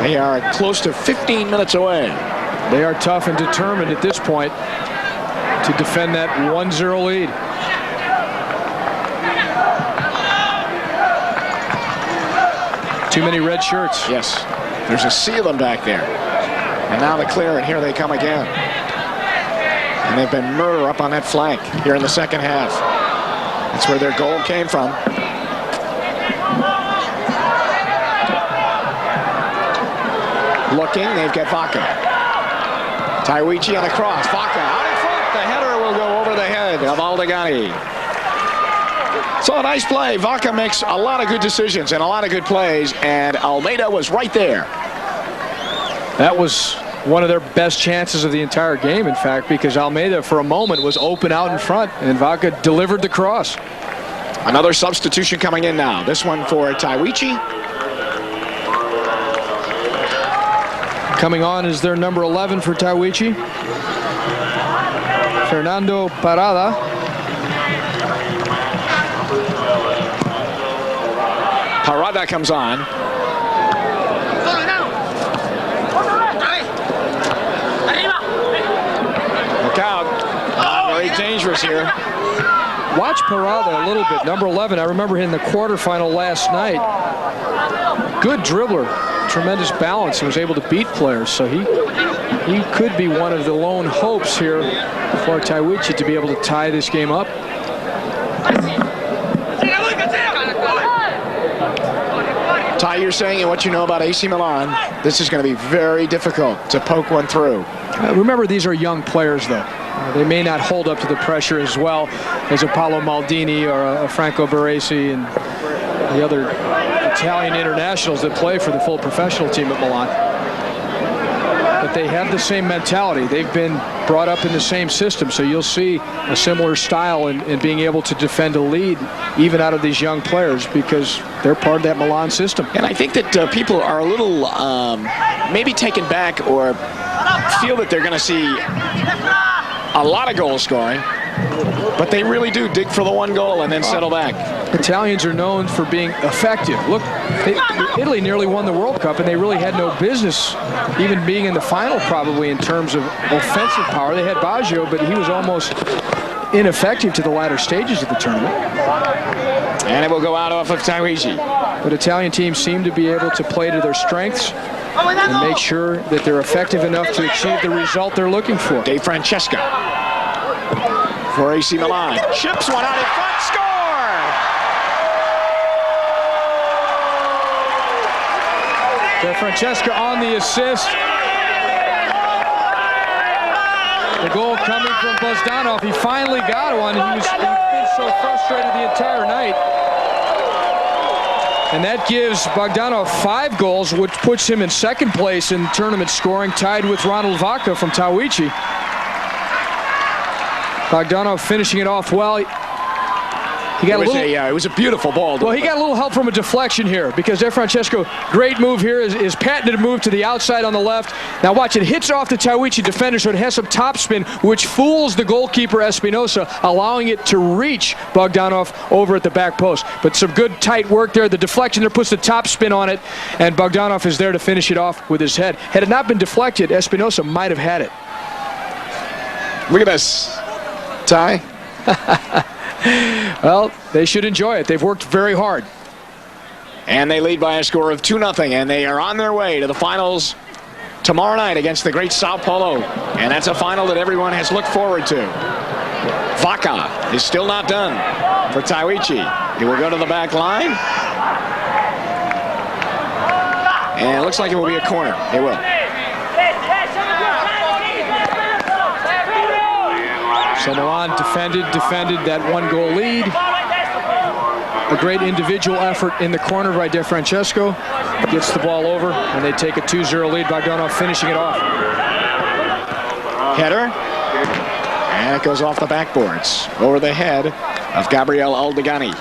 They are close to 15 minutes away. They are tough and determined at this point to defend that 1-0 lead. Too many red shirts. Yes. There's a sea of them back there. And now the clear, and here they come again. And they've been murder up on that flank here in the second half. That's where their goal came from. Looking, they've got Vaca. Tahuichi on the cross. Vaca out in front. The header will go over the head of Aldegani. So a nice play. Vaca makes a lot of good decisions and a lot of good plays, and Almeida was right there. That was one of their best chances of the entire game, in fact, because Almeida for a moment was open out in front, and Vaca delivered the cross. Another substitution coming in now. This one for Tahuichi. Coming on is their number 11 for Tahuichi, Fernando Parada. Parada comes on. Look out. Very dangerous here. Watch Parada a little bit. Number 11, I remember him in the quarterfinal last night. Good dribbler, tremendous balance, and was able to beat players. So he could be one of the lone hopes here for Tahuichi to be able to tie this game up. Ty, you're saying, and what you know about AC Milan, this is going to be very difficult to poke one through. Remember, these are young players, though. They may not hold up to the pressure as well as a Paolo Maldini or a Franco Baresi and the other Italian internationals that play for the full professional team at Milan. But they have the same mentality. They've been brought up in the same system, so you'll see a similar style in being able to defend a lead even out of these young players because they're part of that Milan system. And I think that people are a little maybe taken back or feel that they're going to see a lot of goal scoring, but they really do dig for the one goal and then settle back. Italians are known for being effective. Look, Italy nearly won the World Cup, and they really had no business even being in the final probably in terms of offensive power. They had Baggio, but he was almost ineffective to the latter stages of the tournament. And it will go out off of Tahuichi. But Italian teams seem to be able to play to their strengths and make sure that they're effective enough to achieve the result they're looking for. De Francesca for AC Milan. Chips one out in front, score! De Francesca on the assist. The goal coming from Bogdanov. He finally got one. He's been so frustrated the entire night. And that gives Bogdanov 5 goals, which puts him in second place in tournament scoring, tied with Ronald Vaca from Tahuichi. Bogdanov finishing it off well. He got it was a beautiful ball. Well, he got a little help from a deflection here because De Francesco, great move here, is patented move to the outside on the left. Now watch, it hits off the Tahuichi defender, so it has some topspin, which fools the goalkeeper Espinosa, allowing it to reach Bogdanov over at the back post. But some good tight work there. The deflection there puts the topspin on it, and Bogdanov is there to finish it off with his head. Had it not been deflected, Espinosa might have had it. Look at this, Ty. Well, they should enjoy it. They've worked very hard. And they lead by a score of 2-0, and they are on their way to the finals tomorrow night against the great Sao Paulo. And that's a final that everyone has looked forward to. Vaca is still not done for Tahuichi. He will go to the back line. And it looks like it will be a corner. It will. So Milan defended that 1-goal lead. A great individual effort in the corner by De Francesco. Gets the ball over, and they take a 2-0 lead. Bogdanov finishing it off. Header. And it goes off the backboards. Over the head of Gabriel Aldegani.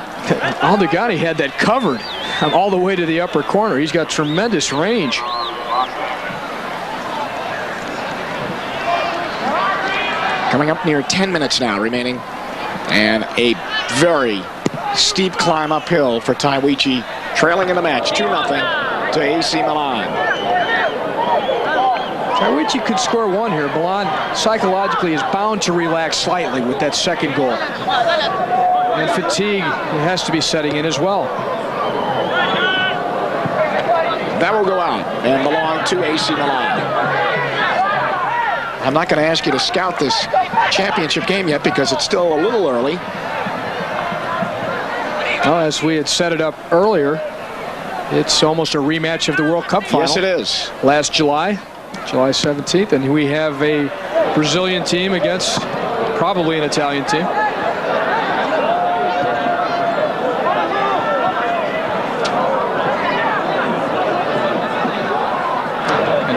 Aldegani had that covered all the way to the upper corner. He's got tremendous range. Coming up near 10 minutes now remaining. And a very steep climb uphill for Tahuichi, trailing in the match 2-0 to AC Milan. Tahuichi could score 1 here. Milan psychologically is bound to relax slightly with that second goal. And fatigue has to be setting in as well. That will go out and belong to AC Milan. I'm not going to ask you to scout this championship game yet because it's still a little early. Well, as we had set it up earlier, it's almost a rematch of the World Cup final. Yes, it is. Last July 17th, and we have a Brazilian team against probably an Italian team.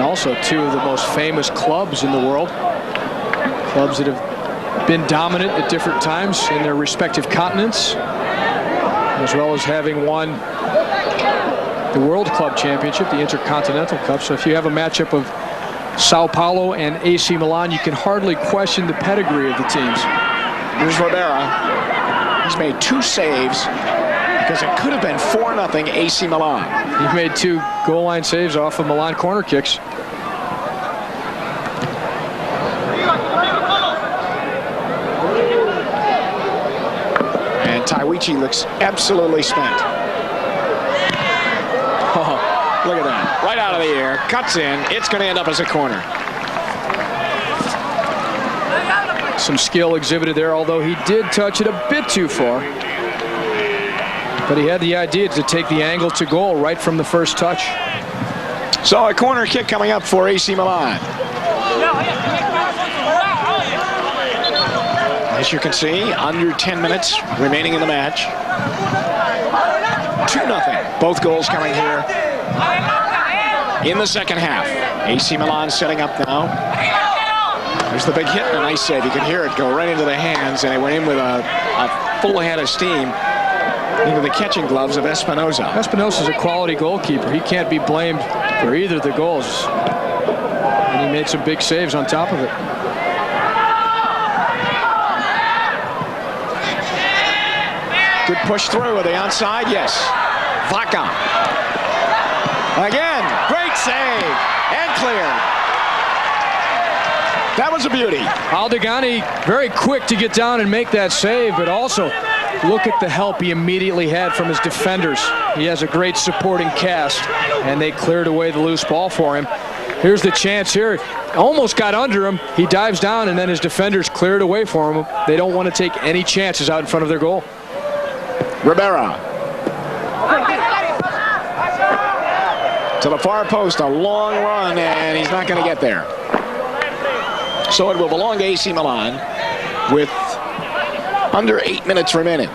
Also, 2 of the most famous clubs in the world. Clubs that have been dominant at different times in their respective continents, as well as having won the World Club Championship, the Intercontinental Cup. So if you have a matchup of Sao Paulo and AC Milan, you can hardly question the pedigree of the teams. Here's Rivera. He's made 2 saves because it could have been 4-0 AC Milan. He made 2 goal line saves off of Milan corner kicks. And Tahuichi looks absolutely spent. Oh, look at that. Right out of the air, cuts in. It's going to end up as a corner. Some skill exhibited there, although he did touch it a bit too far. But he had the idea to take the angle to goal right from the first touch. So a corner kick coming up for AC Milan. As you can see, under 10 minutes remaining in the match. 2-0. Both goals coming here in the second half. AC Milan setting up now. There's the big hit and a nice save. You can hear it go right into the hands, and it went in with a full head of steam into the catching gloves of Espinosa. Espinosa's a quality goalkeeper. He can't be blamed for either of the goals. And he made some big saves on top of it. Good push through. Are they onside? Yes. Vaca. Again, great save. And clear. That was a beauty. Aldegani very quick to get down and make that save, but also look at the help he immediately had from his defenders. He has a great supporting cast, and they cleared away the loose ball for him. Here's the chance here. Almost got under him. He dives down, and then his defenders clear it away for him. They don't want to take any chances out in front of their goal. Rivera. To the far post, a long run, and he's not going to get there. So it will belong to AC Milan with under 8 minutes remaining.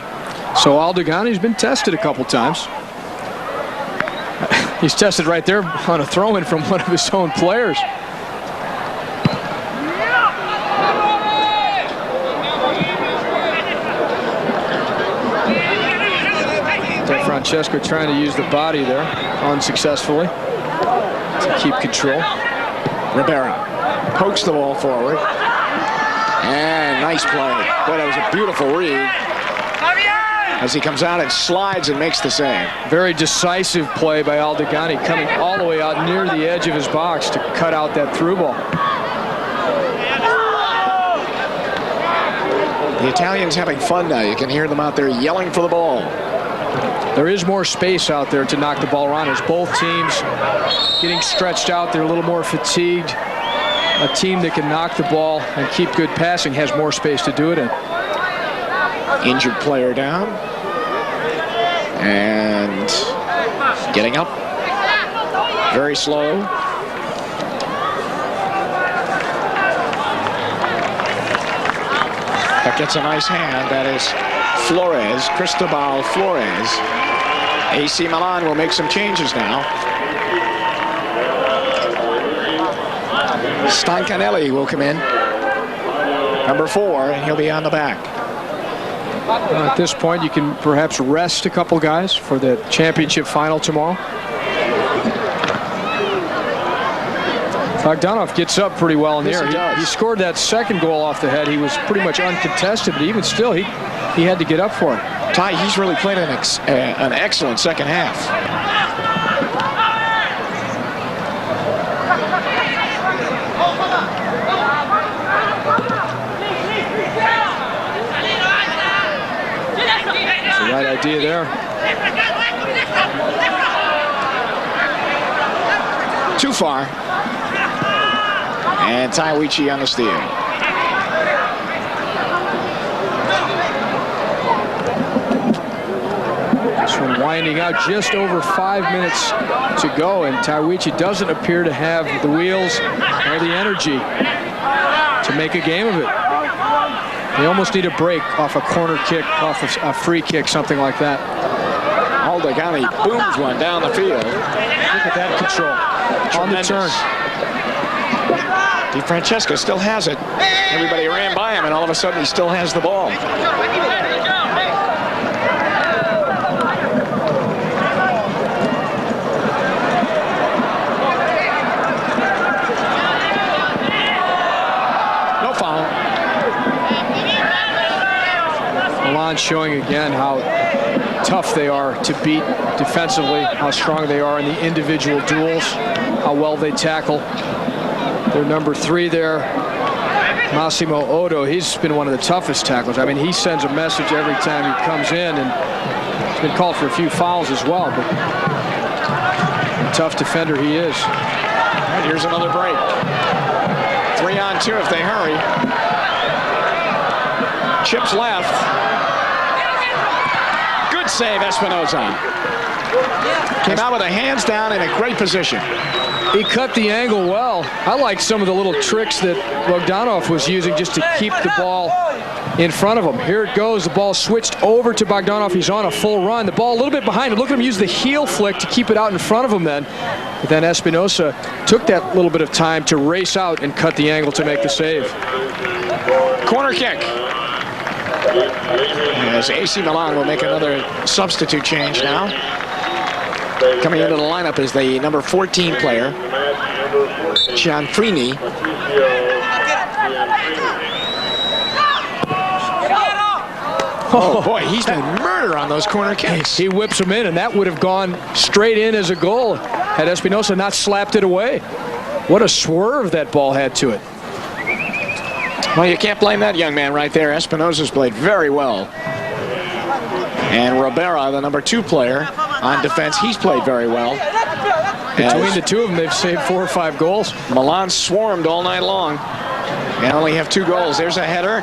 So Aldegani's been tested a couple times. He's tested right there on a throw-in from one of his own players. Francesco trying to use the body there unsuccessfully to keep control. Rivera pokes the ball forward. And nice play. Boy, that was a beautiful read. As he comes out and slides and makes the save. Very decisive play by Aldegani, coming all the way out near the edge of his box to cut out that through ball. The Italians having fun now. You can hear them out there yelling for the ball. There is more space out there to knock the ball around as both teams getting stretched out. They're a little more fatigued. A team that can knock the ball and keep good passing has more space to do it in. Injured player down. And getting up. Very slow. That gets a nice hand. That is Flores, Cristobal Flores. AC Milan will make some changes now. Stancanelli will come in. Number 4, and he'll be on the back. At this point, you can perhaps rest a couple guys for the championship final tomorrow. Bogdanov gets up pretty well in the air. He scored that second goal off the head. He was pretty much uncontested, but even still, he had to get up for it. Ty, he's really played an excellent second half. That's the right idea there. Too far. And Tahuichi on the steal. This one winding out just over 5 minutes to go, and Tahuichi doesn't appear to have the wheels or the energy to make a game of it. They almost need a break off a corner kick, off a free kick, something like that. Aldegani booms one down the field. Look at that control. On the turn. Di Francesco still has it. Everybody ran by him, and all of a sudden he still has the ball. No foul. Milan showing again how tough they are to beat defensively, how strong they are in the individual duels, how well they tackle. Their number 3 there, Massimo Odo, he's been one of the toughest tacklers. I mean, he sends a message every time he comes in, and he's been called for a few fouls as well, but a tough defender he is. And here's another break. 3-on-2 if they hurry. Chips left. Good Good save, Espinosa. Came out with the hands down in a great position. He cut the angle well. I like some of the little tricks that Bogdanov was using just to keep the ball in front of him. Here it goes. The ball switched over to Bogdanov. He's on a full run. The ball a little bit behind him. Look at him use the heel flick to keep it out in front of him then. But then Espinosa took that little bit of time to race out and cut the angle to make the save. Corner kick. As AC Milan will make another substitute change now. Coming into the lineup is the number 14 player, Cianfrini. Oh boy, he's been murder on those corner kicks. He whips him in, and that would have gone straight in as a goal had Espinosa not slapped it away. What a swerve that ball had to it. Well, you can't blame that young man right there. Espinosa's played very well. And Rivera, the number 2 player on defense, he's played very well. Between the two of them, they've saved 4 or 5 goals. Milan swarmed all night long and only have 2 goals. There's a header,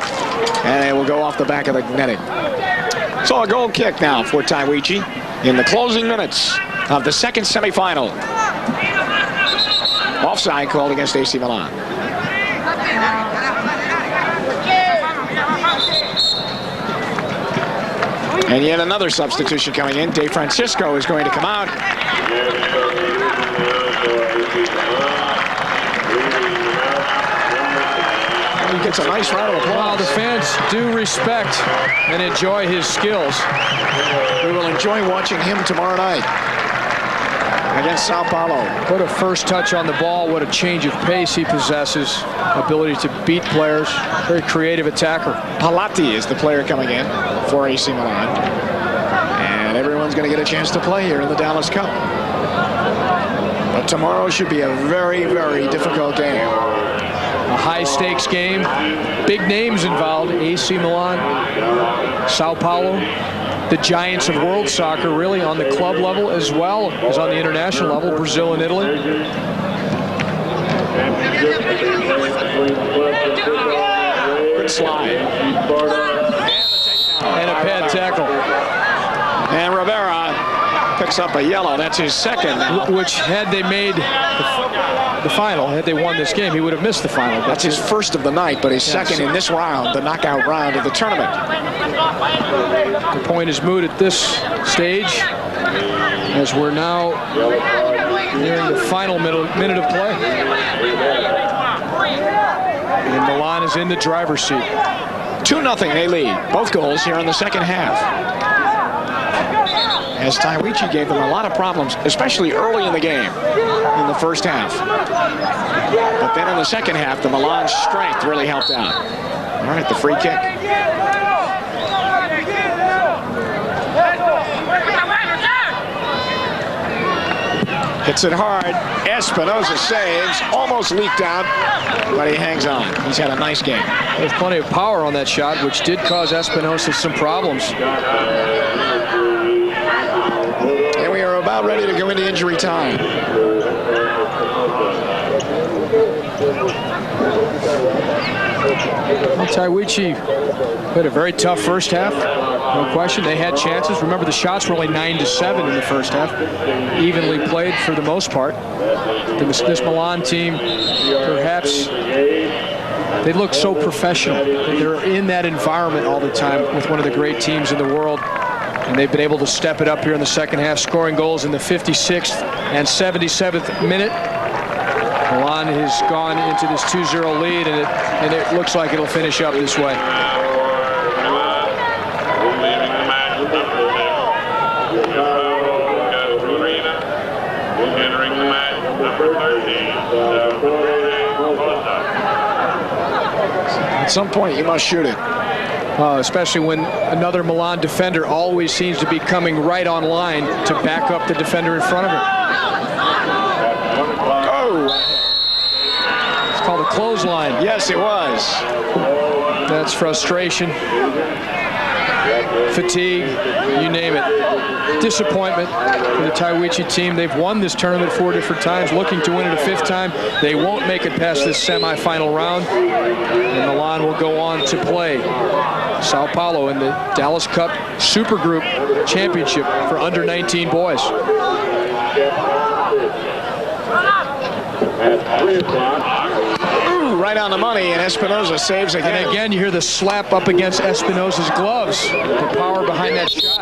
and it will go off the back of the netting. So a goal kick now for Tahuichi in the closing minutes of the second semifinal. Offside called against AC Milan. And yet another substitution coming in. De Francisco is going to come out. He gets a nice round of applause. Well, the fans do respect and enjoy his skills. We will enjoy watching him tomorrow night against Sao Paulo. What a first touch on the ball. What a change of pace he possesses. Ability to beat players. Very creative attacker. Palatti is the player coming in for AC Milan. And everyone's going to get a chance to play here in the Dallas Cup. But tomorrow should be a very, very difficult game. A high-stakes game. Big names involved. AC Milan, Sao Paulo, the giants of world soccer, really, on the club level as well as on the international level, Brazil and Italy. Good slide. And a pad tackle. And Rivera picks up a yellow. That's his second now. Which, had they made the final, had they won this game, he would have missed the final. That's his first of the night, but his second in this round, the knockout round of the tournament. The point is moot at this stage, as we're now nearing the final minute of play. And Milan is in the driver's seat. 2-0 they lead. Both goals here in the second half. As Tahuichi gave them a lot of problems, especially early in the game, in the first half. But then in the second half, the Milan strength really helped out. All right, the free kick. Hits it hard. Espinosa saves. Almost leaked out, but he hangs on. He's had a nice game. There's plenty of power on that shot, which did cause Espinosa some problems. And we are about ready to go into injury time. Well, Tahuichi had a very tough first half, no question. They had chances. Remember, the shots were only 9-7 in the first half. Evenly played for the most part. This Milan team, perhaps, they look so professional. They're in that environment all the time with one of the great teams in the world. And they've been able to step it up here in the second half, scoring goals in the 56th and 77th minute. Milan has gone into this 2-0 lead, and it looks like it'll finish up this way. At some point, you must shoot it. Especially when another Milan defender always seems to be coming right on line to back up the defender in front of him. Oh! It's called a clothesline. Yes, it was. That's frustration, fatigue, you name it. Disappointment for the Tahuichi team. They've won this tournament 4 different times, looking to win it a 5th time. They won't make it past this semifinal round, and Milan will go on to play Sao Paulo in the Dallas Cup Supergroup Championship for under 19 boys. Ooh, right on the money, and Espinoza saves again. And again, you hear the slap up against Espinoza's gloves. The power behind that shot.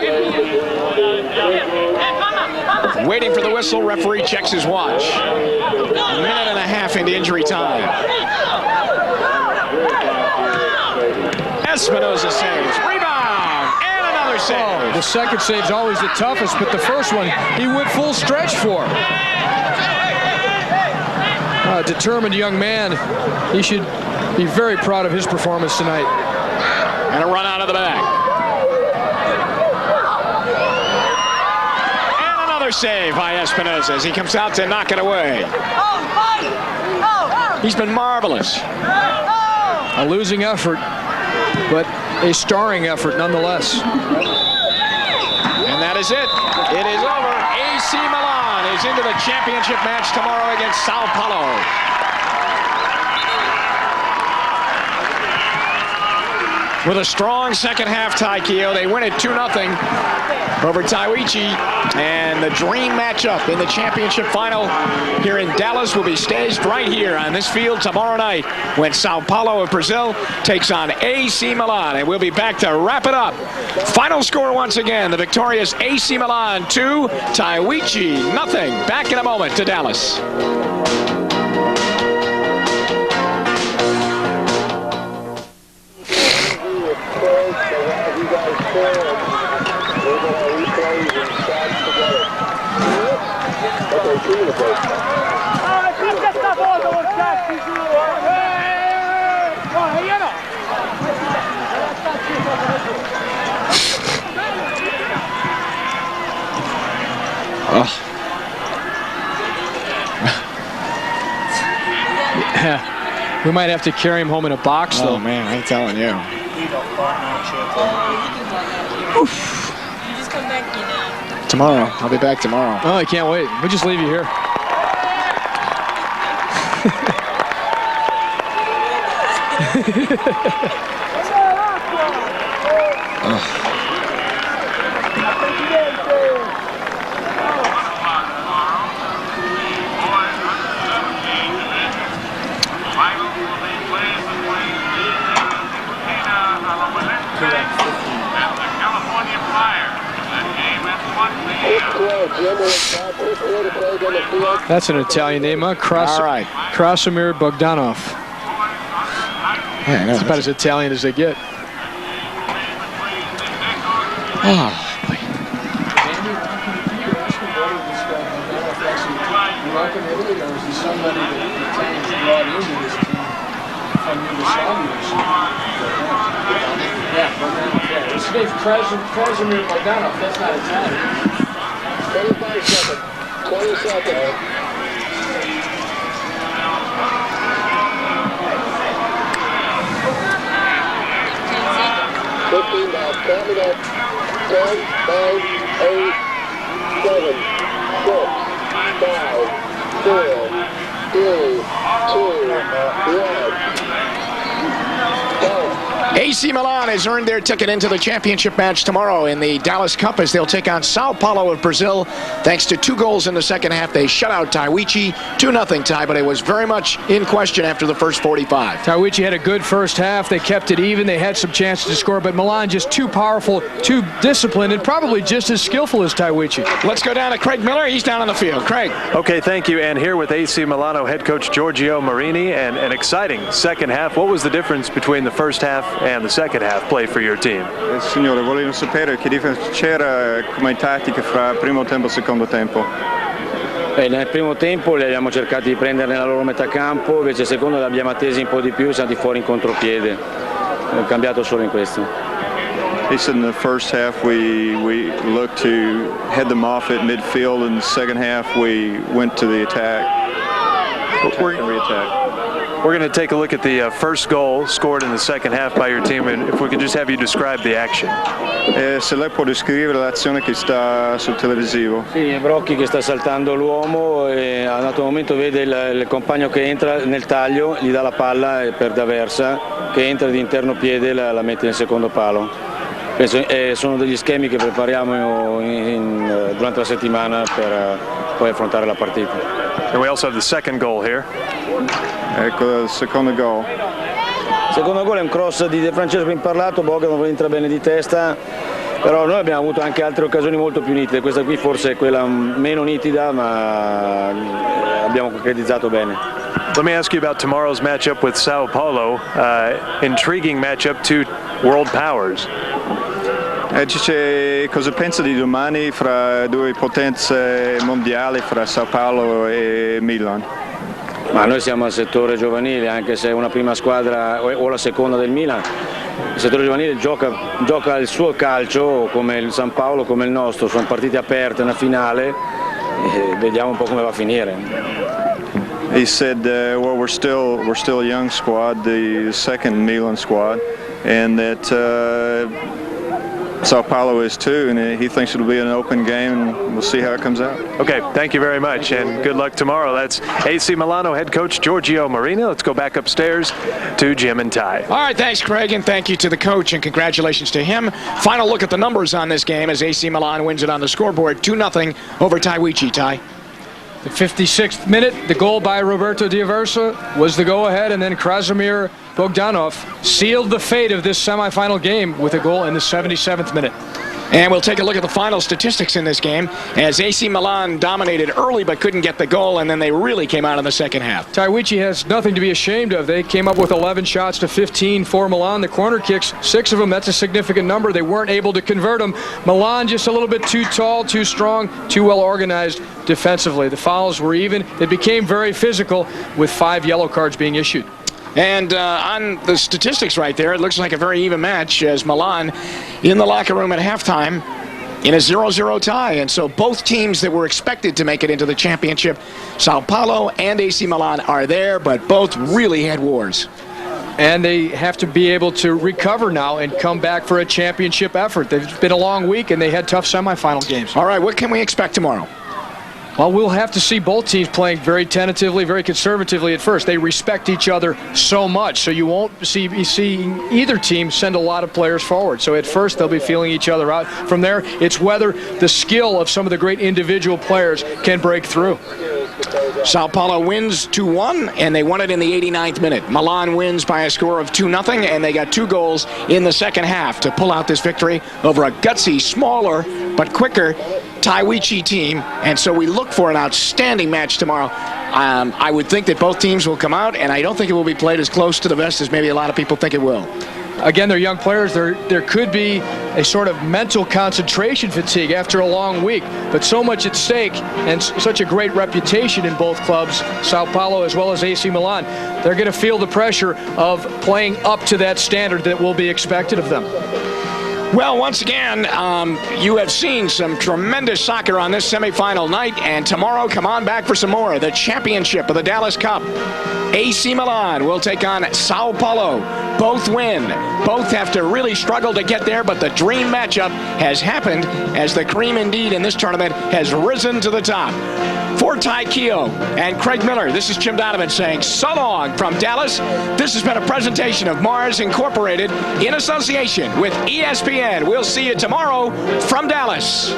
Waiting for the whistle, referee checks his watch. A minute and a half into injury time. Espinoza saves, rebound, and another save. The second save's always the toughest, but the first one he went full stretch for. A determined young man. He should be very proud of his performance tonight. And a run out of the back. And another save by Espinoza as he comes out to knock it away. He's been marvelous. A losing effort, but a starring effort nonetheless. And that is it. It is over. AC Milan is into the championship match tomorrow against Sao Paulo. With a strong second half, Taikio, they win it 2-0 over Tahuichi, and the dream matchup in the championship final here in Dallas will be staged right here on this field tomorrow night when Sao Paulo of Brazil takes on AC Milan, and we'll be back to wrap it up. Final score once again, the victorious AC Milan 2, Tahuichi 0. Back in a moment to Dallas. We might have to carry him home in a box, though. Oh, man, I'm telling you. Tomorrow. I'll be back tomorrow. Oh, I can't wait. We'll just leave you here. That's an Italian name, huh? All right. Krasimir Bogdanov. Yeah, That's about as Italian as they get. Oh, His name's Krasimir Bogdanov. That's not Italian. 25 seconds. 20 seconds. 15 now. Count it up. 10, 9, 8, 7, 6, 5, 4, 3, 2, 1. AC Milan has earned their ticket into the championship match tomorrow in the Dallas Cup as they'll take on Sao Paulo of Brazil. Thanks to 2 goals in the second half, they shut out Tahuichi. 2-0 tie, but it was very much in question after the first 45. Tahuichi had a good first half. They kept it even. They had some chances to score, but Milan just too powerful, too disciplined, and probably just as skillful as Tahuichi. Let's go down to Craig Miller. He's down on the field. Craig. Okay, thank you. And here with AC Milano head coach Giorgio Marini, and an exciting second half. What was the difference between the first half and the second half play for your team? Signore, volevo sapere che differenza c'era come tattica fra primo tempo e secondo tempo. Nel primo tempo li abbiamo cercati di prendere nella loro metà campo, invece nel secondo li abbiamo attesi un po' di più, siamo andati fuori in contropiede. Ho cambiato solo in questo. He said in the first half we looked to head them off at midfield. In the second half we went to the attack and reattack. We're going to take a look at the first goal scored in the second half by your team, and if we could just have you describe the action. Se lei può descrivere l'azione che sta sul televisivo. Sì, è Brocchi che sta saltando l'uomo e a un dato momento vede il compagno che entra nel taglio, gli dà la palla e per D'Aversa che entra di interno piede la mette nel secondo palo. Penso, sono degli schemi che prepariamo durante la settimana per poi affrontare la partita. And we also have the second goal here. Ecco il secondo gol. Il secondo gol è un cross di De Francesco ben parlato, Bogdan entra bene di testa, però noi abbiamo avuto anche altre occasioni molto più nitide, questa qui forse è quella meno nitida, ma abbiamo concretizzato bene. Let me ask you about tomorrow's matchup with Sao Paulo. Intriguing matchup, two world powers. Dice cosa pensa di domani fra due potenze mondiali, fra Sao Paulo e Milan? Ma noi siamo al settore giovanile, anche se è una prima squadra o la seconda del Milan. Il settore giovanile gioca il suo calcio come il San Paolo, come il nostro, sono partite aperte, una finale e vediamo un po' come va a finire. He said, well, we're still a young squad, the second Milan squad, and that Sao Paulo is too, and he thinks it'll be an open game, and we'll see how it comes out. Okay, thank you very much, and good luck tomorrow. That's AC Milano head coach Giorgio Marini. Let's go back upstairs to Jim and Ty. All right, thanks, Craig, and thank you to the coach, and congratulations to him. Final look at the numbers on this game as AC Milan wins it on the scoreboard, 2-0 over Tahuichi. Ty. The 56th minute, the goal by Roberto D'Aversa was the go-ahead, and then Krasimir Bogdanov sealed the fate of this semifinal game with a goal in the 77th minute. And we'll take a look at the final statistics in this game as AC Milan dominated early but couldn't get the goal, and then they really came out in the second half. Tahuichi has nothing to be ashamed of. They came up with 11 shots to 15 for Milan. The corner kicks, 6 of them, that's a significant number. They weren't able to convert them. Milan just a little bit too tall, too strong, too well organized defensively. The fouls were even. It became very physical with 5 yellow cards being issued. And on the statistics right there, it looks like a very even match as Milan in the locker room at halftime in a 0-0 tie. And so both teams that were expected to make it into the championship, Sao Paulo and AC Milan, are there, but both really had wars. And they have to be able to recover now and come back for a championship effort. They've been a long week, and they had tough semifinal games. All right, what can we expect tomorrow? Well, we'll have to see both teams playing very tentatively, very conservatively at first. They respect each other so much, so you won't be seeing either team send a lot of players forward. So at first, they'll be feeling each other out. From there, it's whether the skill of some of the great individual players can break through. Sao Paulo wins 2-1, and they won it in the 89th minute. Milan wins by a score of 2-0, and they got 2 goals in the second half to pull out this victory over a gutsy, smaller, but quicker Tahuichi team. And so we look for an outstanding match tomorrow. I would think that both teams will come out, and I don't think it will be played as close to the vest as maybe a lot of people think it will. Again, they're young players. There could be a sort of mental concentration fatigue after a long week, but so much at stake and such a great reputation in both clubs, Sao Paulo as well as AC Milan. They're going to feel the pressure of playing up to that standard that will be expected of them. Well, once again, you have seen some tremendous soccer on this semifinal night, and tomorrow, come on back for some more. The championship of the Dallas Cup. AC Milan will take on Sao Paulo. Both win. Both have to really struggle to get there, but the dream matchup has happened as the cream indeed in this tournament has risen to the top. For Ty Keogh and Craig Miller, this is Jim Donovan saying so long from Dallas. This has been a presentation of Mars Incorporated in association with ESPN. We'll see you tomorrow from Dallas.